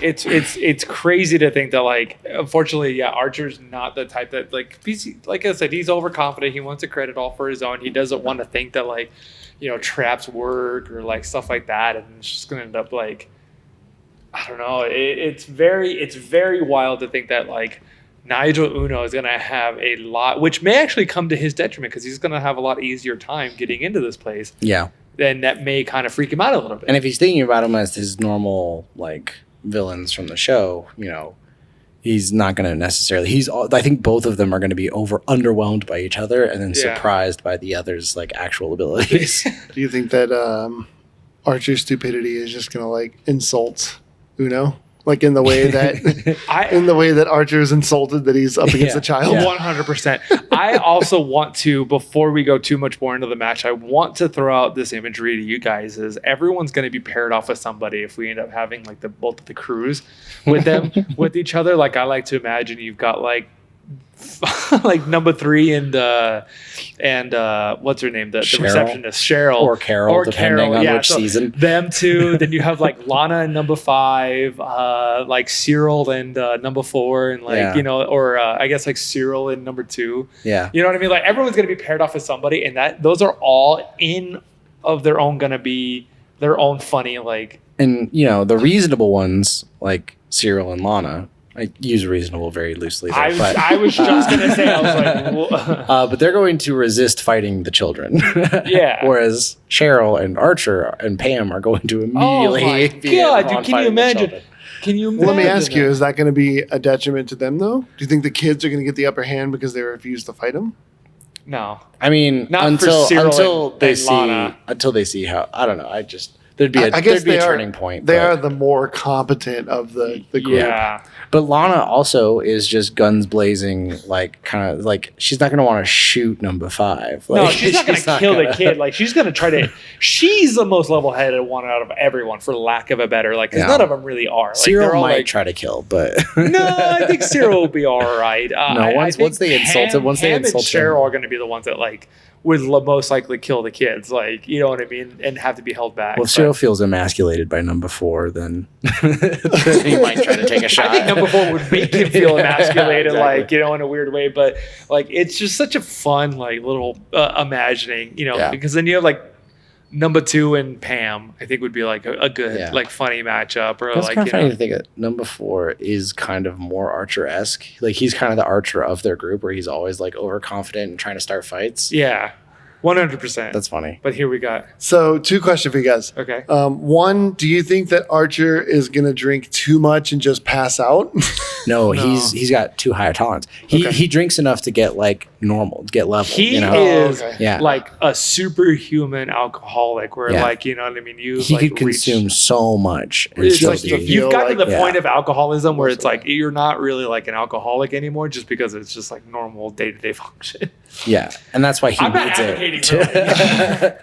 It's crazy to think that, like, unfortunately, yeah, Archer's not the type that, like I said, he's overconfident. He wants to credit all for his own. He doesn't want to think that, like, you know, traps work or like stuff like that, and it's just gonna end up like, I don't know. It's very wild to think that, like, Nigel Uno is gonna have a lot, which may actually come to his detriment because he's gonna have a lot easier time getting into this place. Yeah. Then that may kind of freak him out a little bit. And if he's thinking about him as his normal, like, villains from the show, you know, he's not going to necessarily. I think both of them are going to be underwhelmed by each other and then surprised by the other's, like, actual abilities. Do you think that Archer's stupidity is just going to, like, insult Uno? Like in the way that Archer is insulted that he's up against a child. 100%. I also want to, before we go too much more into the match, I want to throw out this imagery to you guys: is everyone's going to be paired off with somebody if we end up having like both of the crews with them with each other. Like, I like to imagine you've got like number 3 and what's her name, the receptionist, Cheryl or Carol, depending on which season. Them two. Then you have like Lana and number 5, like Cyril and number 4, and like you know, or I guess like Cyril and number 2. Yeah, you know what I mean. Like, everyone's gonna be paired off with somebody, and those are all in of their own gonna be their own funny, like. And you know, the reasonable ones like Cyril and Lana. I use reasonable very loosely. There, I was just going to say, I was like... but they're going to resist fighting the children. Yeah. Whereas Cheryl and Archer and Pam are going to immediately be God, can you imagine? Can you imagine? Well, let me ask you, is that going to be a detriment to them, though? Do you think the kids are going to get the upper hand because they refuse to fight them? No. I mean, not until they see how... I don't know. There'd be a turning point. They are the more competent of the group. Yeah. But Lana also is just guns blazing, like, kind of like, she's not going to want to shoot number 5. Like, no, she's not going to kill the kid. Like, she's going to try to. She's the most level-headed one out of everyone, for lack of a better. Like, because none of them really are. Like, Cyril might try to kill, but no, I think Cyril will be all right. Once they insult him, and Cheryl are going to be the ones that like would most likely kill the kids. Like, you know what I mean, and have to be held back. Well, if Cyril feels emasculated by number 4, then he might try to take a shot. I think number 4 would make him feel emasculated, exactly. Like, you know, in a weird way. But like, it's just such a fun, like, little imagining, you know, because then you have like number 2 and Pam. I think would be like a good, like, funny matchup. Or that's like, kind of funny to think that number 4 is kind of more Archer-esque. Like, he's kind of the Archer of their group, where he's always like overconfident and trying to start fights. Yeah. 100%. That's funny. But here we got. So 2 questions for you guys. Okay. 1, do you think that Archer is going to drink too much and just pass out? No, he's got too high a tolerance. He drinks enough to get like normal, get level. He is like a superhuman alcoholic, where like, you know what I mean. He could consume so much. It's like you've gotten to the point of alcoholism where it's like you're not really like an alcoholic anymore, just because it's just like normal day-to-day function. Yeah, and that's why he needs it.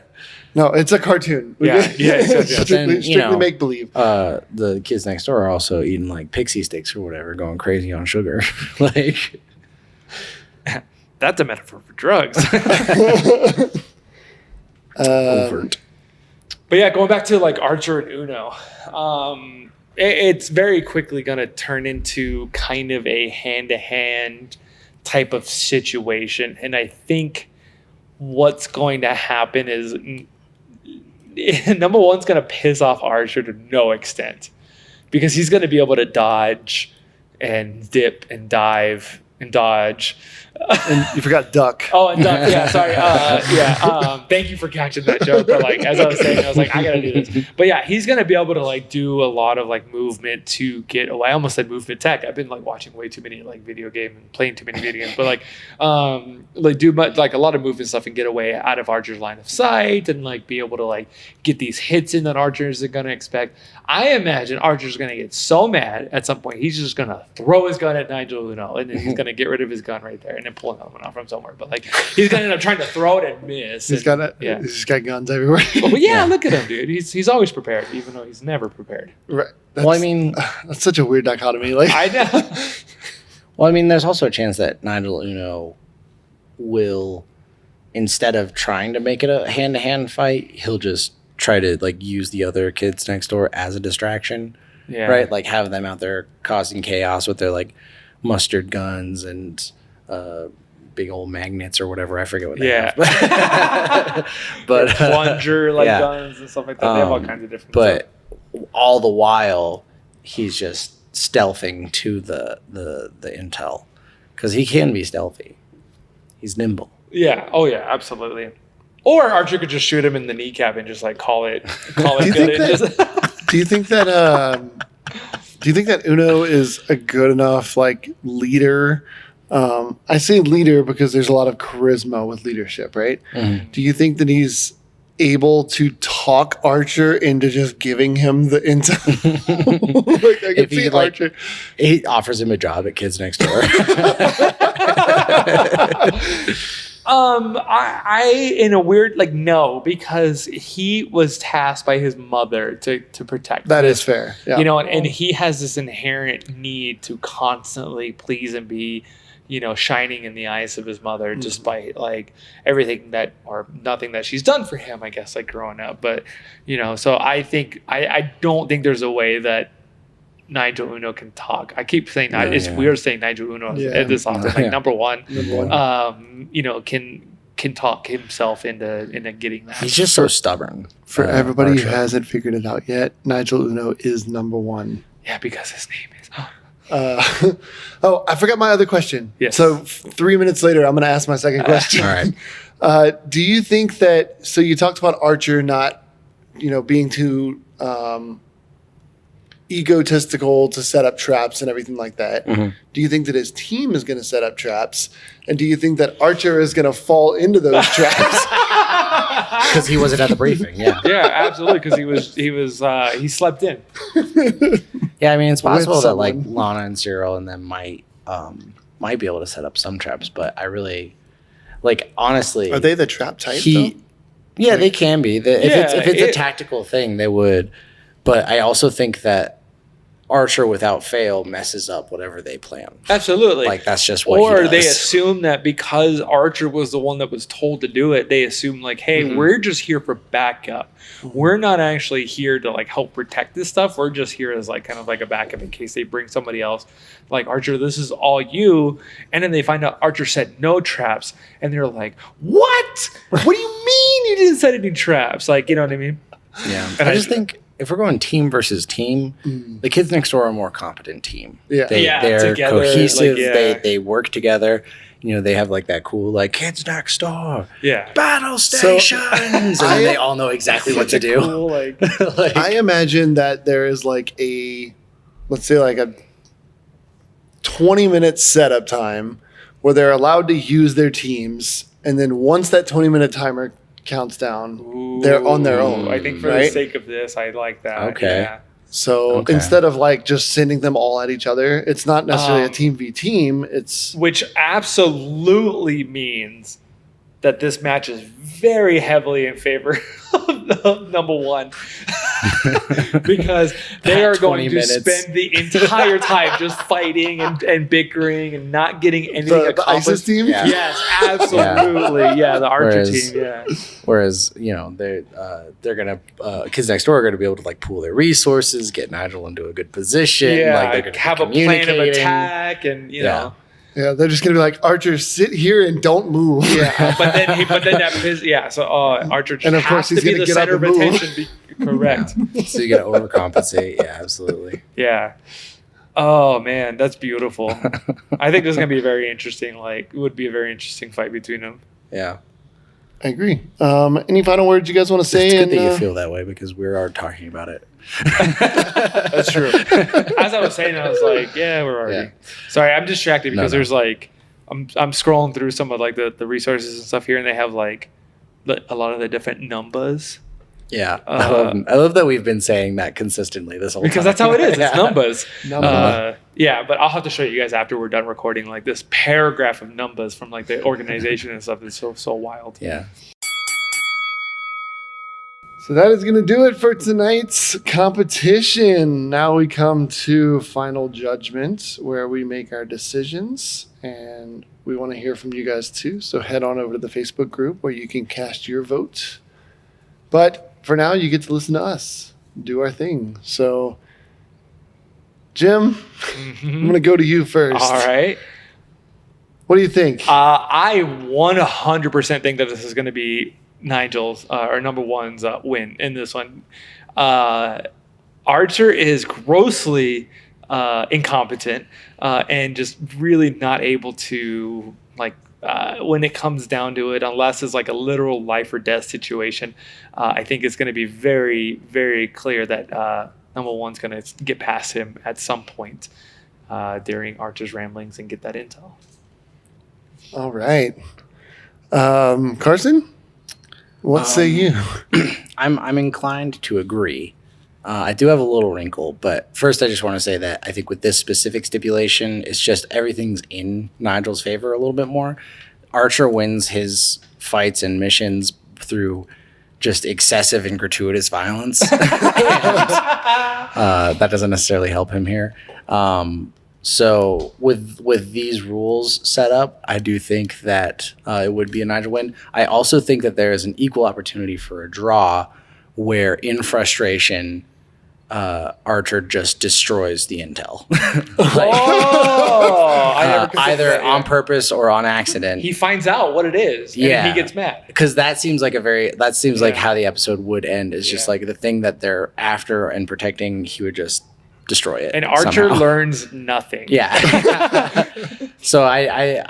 No, it's a cartoon. Strictly make believe. The kids next door are also eating like pixie sticks or whatever, going crazy on sugar. Like, that's a metaphor for drugs. Overt. But yeah, going back to like Archer and Uno, it's very quickly going to turn into kind of a hand-to-hand type of situation, and I think what's going to happen is number 1's going to piss off Archer to no extent, because he's going to be able to dodge and dip and dive and dodge. And you forgot duck. Oh, and duck. Yeah, sorry. Thank you for catching that joke. But like, as I was saying, I was like, I gotta do this. But yeah, he's gonna be able to like do a lot of like movement to get away. I almost said movement tech. I've been like watching way too many like video game and playing too many video games. But like do much, like a lot of movement stuff and get away out of Archer's line of sight, and like be able to like get these hits in that Archer's gonna expect. I imagine Archer's gonna get so mad at some point he's just gonna throw his gun at Nigel Uno, and then he's gonna to get rid of his gun right there and then pull another one out from somewhere. But like he's going to end up trying to throw it and miss. He's just got guns everywhere. But yeah, look at him, dude. He's always prepared, even though he's never prepared. Right. Well, I mean, that's such a weird dichotomy. Like, I know. well, I mean, there's also a chance that Nigel Uno will, instead of trying to make it a hand-to-hand fight, he'll just try to like use the other kids next door as a distraction. Yeah. Right? Like have them out there causing chaos with their like mustard guns and big old magnets or whatever. I forget what they have. But plunger guns and stuff like that. They have all kinds of different stuff. But all the while he's just stealthing to the intel. Because he can be stealthy. He's nimble. Yeah. Oh yeah, absolutely. Or Archer could just shoot him in the kneecap and just like call it good. Do you think that Uno is a good enough like leader? I say leader because there's a lot of charisma with leadership, right? Mm-hmm. Do you think that he's able to talk Archer into just giving him the intel? Like, I can see Archer. He offers him a job at Kids Next Door. I in a weird no, because he was tasked by his mother to protect That him. is fair. Yeah. And he has this inherent need to constantly please and be, shining in the eyes of his mother, despite like everything that or nothing that she's done for him, I guess, like growing up. But so I think I don't think there's a way that Nigel Uno can talk. I keep saying that it's weird saying Nigel Uno this often. Like number one, can talk himself into getting that. He's just so stubborn. For everybody who hasn't figured it out yet, Nigel Uno is number one. Yeah, because his name is. I forgot my other question. Yes. So 3 minutes later, I'm going to ask my second question. All right. Do you think that? So you talked about Archer not, being too egotistical to set up traps and everything like that. Mm-hmm. Do you think that his team is going to set up traps? And do you think that Archer is going to fall into those traps? Because he wasn't at the briefing. Yeah. Yeah, absolutely. Because he slept in. Yeah, I mean, it's possible that like someone. Lana and Cyril and them might be able to set up some traps, but I really honestly. Are they the trap type? Though? Yeah, they can be. If it's a tactical thing, they would. But I also think that Archer, without fail, messes up whatever they plan. Absolutely. Like that's just what he does. Or they assume that because Archer was the one that was told to do it, they assume like, hey, we're just here for backup. We're not actually here to like help protect this stuff. We're just here as like kind of like a backup in case they bring somebody else. Like, Archer, this is all you. And then they find out Archer set no traps. And they're like, what? What do you mean you didn't set any traps? Like, you know what I mean? Yeah. And I just think if we're going team versus team, the Kids Next Door are a more competent team. Yeah. They're together, cohesive. like, They work together. They have like that cool like Kids Next Door. Yeah. Battle stations. And then they all know exactly what to do. Cool, Like, I imagine that there is like let's say like a 20-minute setup time where they're allowed to use their teams. And then once that 20-minute timer counts down, they're on their own. I think for the sake of this, I like that. Okay. Yeah. So instead of like just sending them all at each other, it's not necessarily a team v team. It's Which absolutely means that this match is very heavily in favor of number one. Because they are going to spend the entire time just fighting and bickering and not getting anything the accomplished. ISIS team. Yeah. Yes, absolutely. Yeah, the Archer team. Yeah. Whereas, they're gonna Kids Next Door are gonna be able to like pool their resources, get Nigel into a good position. Yeah, like they're gonna have be a plan of communicating. attack, and you know. Yeah, they're just gonna be like, Archer, sit here and don't move. Yeah, but then So Archer And of has course to he's be gonna the get up center of and move. attention. Correct. So you gotta overcompensate. Yeah, absolutely. Yeah. Oh man, that's beautiful. I think this is gonna be a very interesting. It would be a very interesting fight between them. Yeah. I agree. Any final words you guys want to say? It's good that you feel that way because we are talking about it. That's true. As I was saying, I was like, yeah, we're already. Yeah. Sorry, I'm distracted because No. there's I'm scrolling through some of the resources and stuff here, and they have a lot of the different numbers. Yeah. I love that we've been saying that consistently this whole time. Because that's how it is. It's numbers. Yeah, but I'll have to show you guys after we're done recording, like this paragraph of numbers from like the organization and stuff is so wild. Yeah. So that is going to do it for tonight's competition. Now we come to final judgment where we make our decisions, and we want to hear from you guys too. So head on over to the Facebook group where you can cast your vote. But for now, you get to listen to us do our thing. So Jim, I'm going to go to you first. All right. What do you think? I 100% think that this is going to be Nigel's or number one's win in this one. Archer is grossly incompetent and just really not able to, like, when it comes down to it, unless it's like a literal life or death situation, I think it's going to be very, very clear that number one's going to get past him at some point during Archer's ramblings and get that intel. All right. Carson, what say you? I'm inclined to agree. I do have a little wrinkle, but first I just want to say that I think with this specific stipulation, it's just everything's in Nigel's favor a little bit more. Archer wins his fights and missions through just excessive and gratuitous violence. That doesn't necessarily help him here. So with these rules set up, I do think that it would be a Nigel win. I also think that there is an equal opportunity for a draw where in frustration, Archer just destroys the intel. Either on purpose or on accident. He finds out what it is, and he gets mad. Because that seems like like how the episode would end. Is just like the thing that they're after and protecting. He would just destroy it. And Archer somehow. Learns nothing. Yeah. So I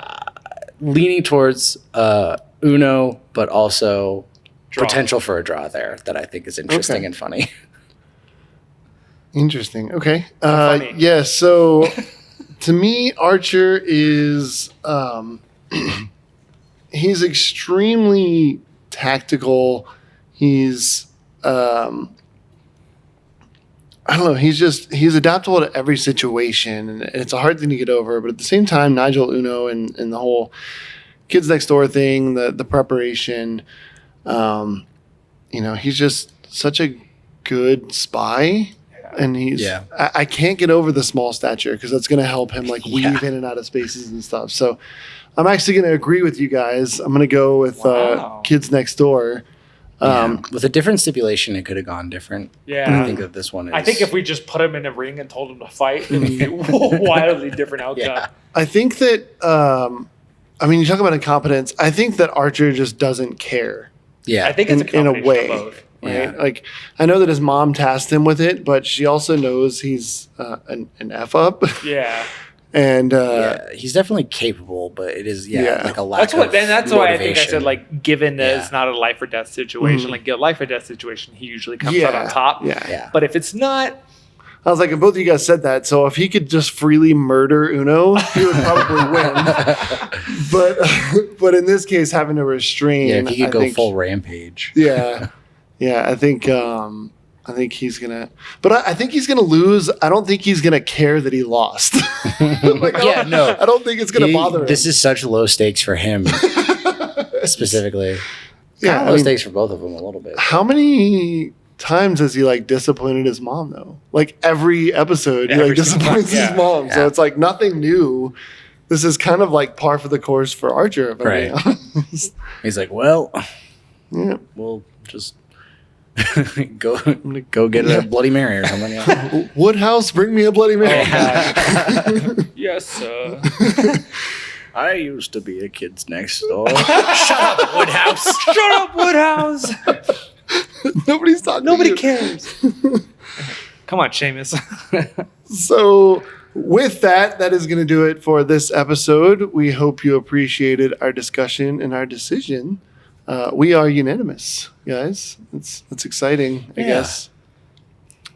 leaning towards Uno, but also potential for a draw there that I think is interesting and funny. Interesting. Okay. Funny. Yeah. So to me, Archer is he's extremely tactical. He's I don't know. He's adaptable to every situation, and it's a hard thing to get over. But at the same time, Nigel Uno and the whole kids next door thing, the preparation, he's just such a good spy. And I can't get over the small stature because that's going to help him like weave in and out of spaces and stuff. So I'm actually going to agree with you guys. I'm going to go with Kids Next Door. With a different stipulation, it could have gone different. Yeah. I think that this one is. I think if we just put him in a ring and told him to fight, it would be a wildly different outcome. Yeah. I think that, you talk about incompetence. I think that Archer just doesn't care. Yeah. I think it's a combination in a way. of both. Right? Yeah. Like, I know that his mom tasked him with it, but she also knows he's an F up. Yeah. And he's definitely capable, but it is like a lack that's why I think I motivation. said, like, given that it's not a life or death situation, like a life or death situation, he usually comes out on top. Yeah. But if it's not, I was like, and both of you guys said that. So if he could just freely murder Uno, he would probably win. But in this case, having to restrain. Yeah, if he could go full rampage. Yeah. I think he's gonna. But I think he's gonna lose. I don't think he's gonna care that he lost. I don't think it's gonna bother him. This is such low stakes for him, specifically. Yeah, low stakes for both of them a little bit. How many times has he like disappointed his mom though? Like every episode, he like disappoints his mom. So it's like nothing new. This is kind of like par for the course for Archer. If I'm being honest. He's like, well, we'll just go get a Bloody Mary or something. Yeah. Woodhouse, bring me a Bloody Mary. yes, sir. I used to be a Kids Next Door. Shut up, Woodhouse. Shut up, Woodhouse. Nobody's talking. Nobody cares. Come on, Seamus. So with that is going to do it for this episode. We hope you appreciated our discussion and our decision. We are unanimous, guys. It's exciting, I guess.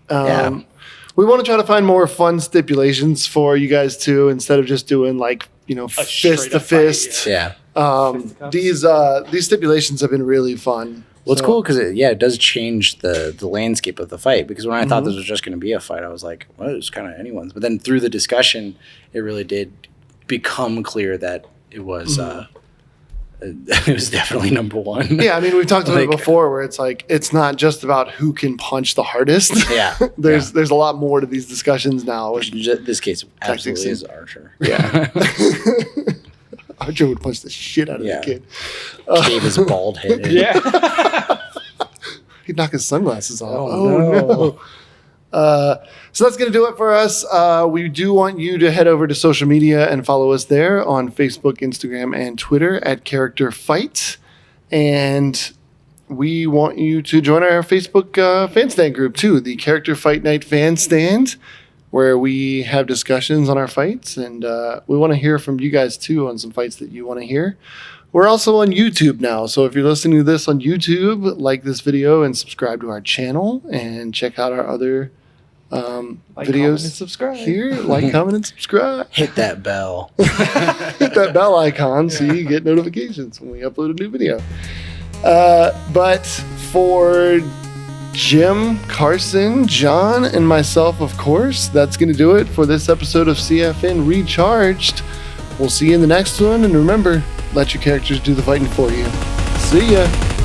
We want to try to find more fun stipulations for you guys too, instead of just doing like fist to fist. Yeah. These stipulations have been really fun. Well, it's cool because it does change the landscape of the fight. Because when I thought this was just going to be a fight, I was like, well, it's kind of anyone's. But then through the discussion, it really did become clear that it was it was definitely number one. Yeah, I mean, we've talked about it before, where it's like it's not just about who can punch the hardest. Yeah, there's a lot more to these discussions now. Which in this case absolutely is Archer. Yeah. Archer would punch the shit out of the kid. Cave is bald headed. Yeah. He'd knock his sunglasses off. Oh, no. So that's going to do it for us. We do want you to head over to social media and follow us there on Facebook, Instagram, and Twitter at Character Fight. And we want you to join our Facebook fan stand group too, the Character Fight Night fan stand, where we have discussions on our fights. And we want to hear from you guys too on some fights that you want to hear. We're also on YouTube now. So if you're listening to this on YouTube, like this video and subscribe to our channel and check out our other videos and subscribe here. Like, comment, and subscribe. Hit that bell. Hit that bell icon so you get notifications when we upload a new video. But for Jim, Carson, John, and myself, of course, that's going to do it for this episode of CFN Recharged. We'll see you in the next one. And remember, let your characters do the fighting for you. See ya.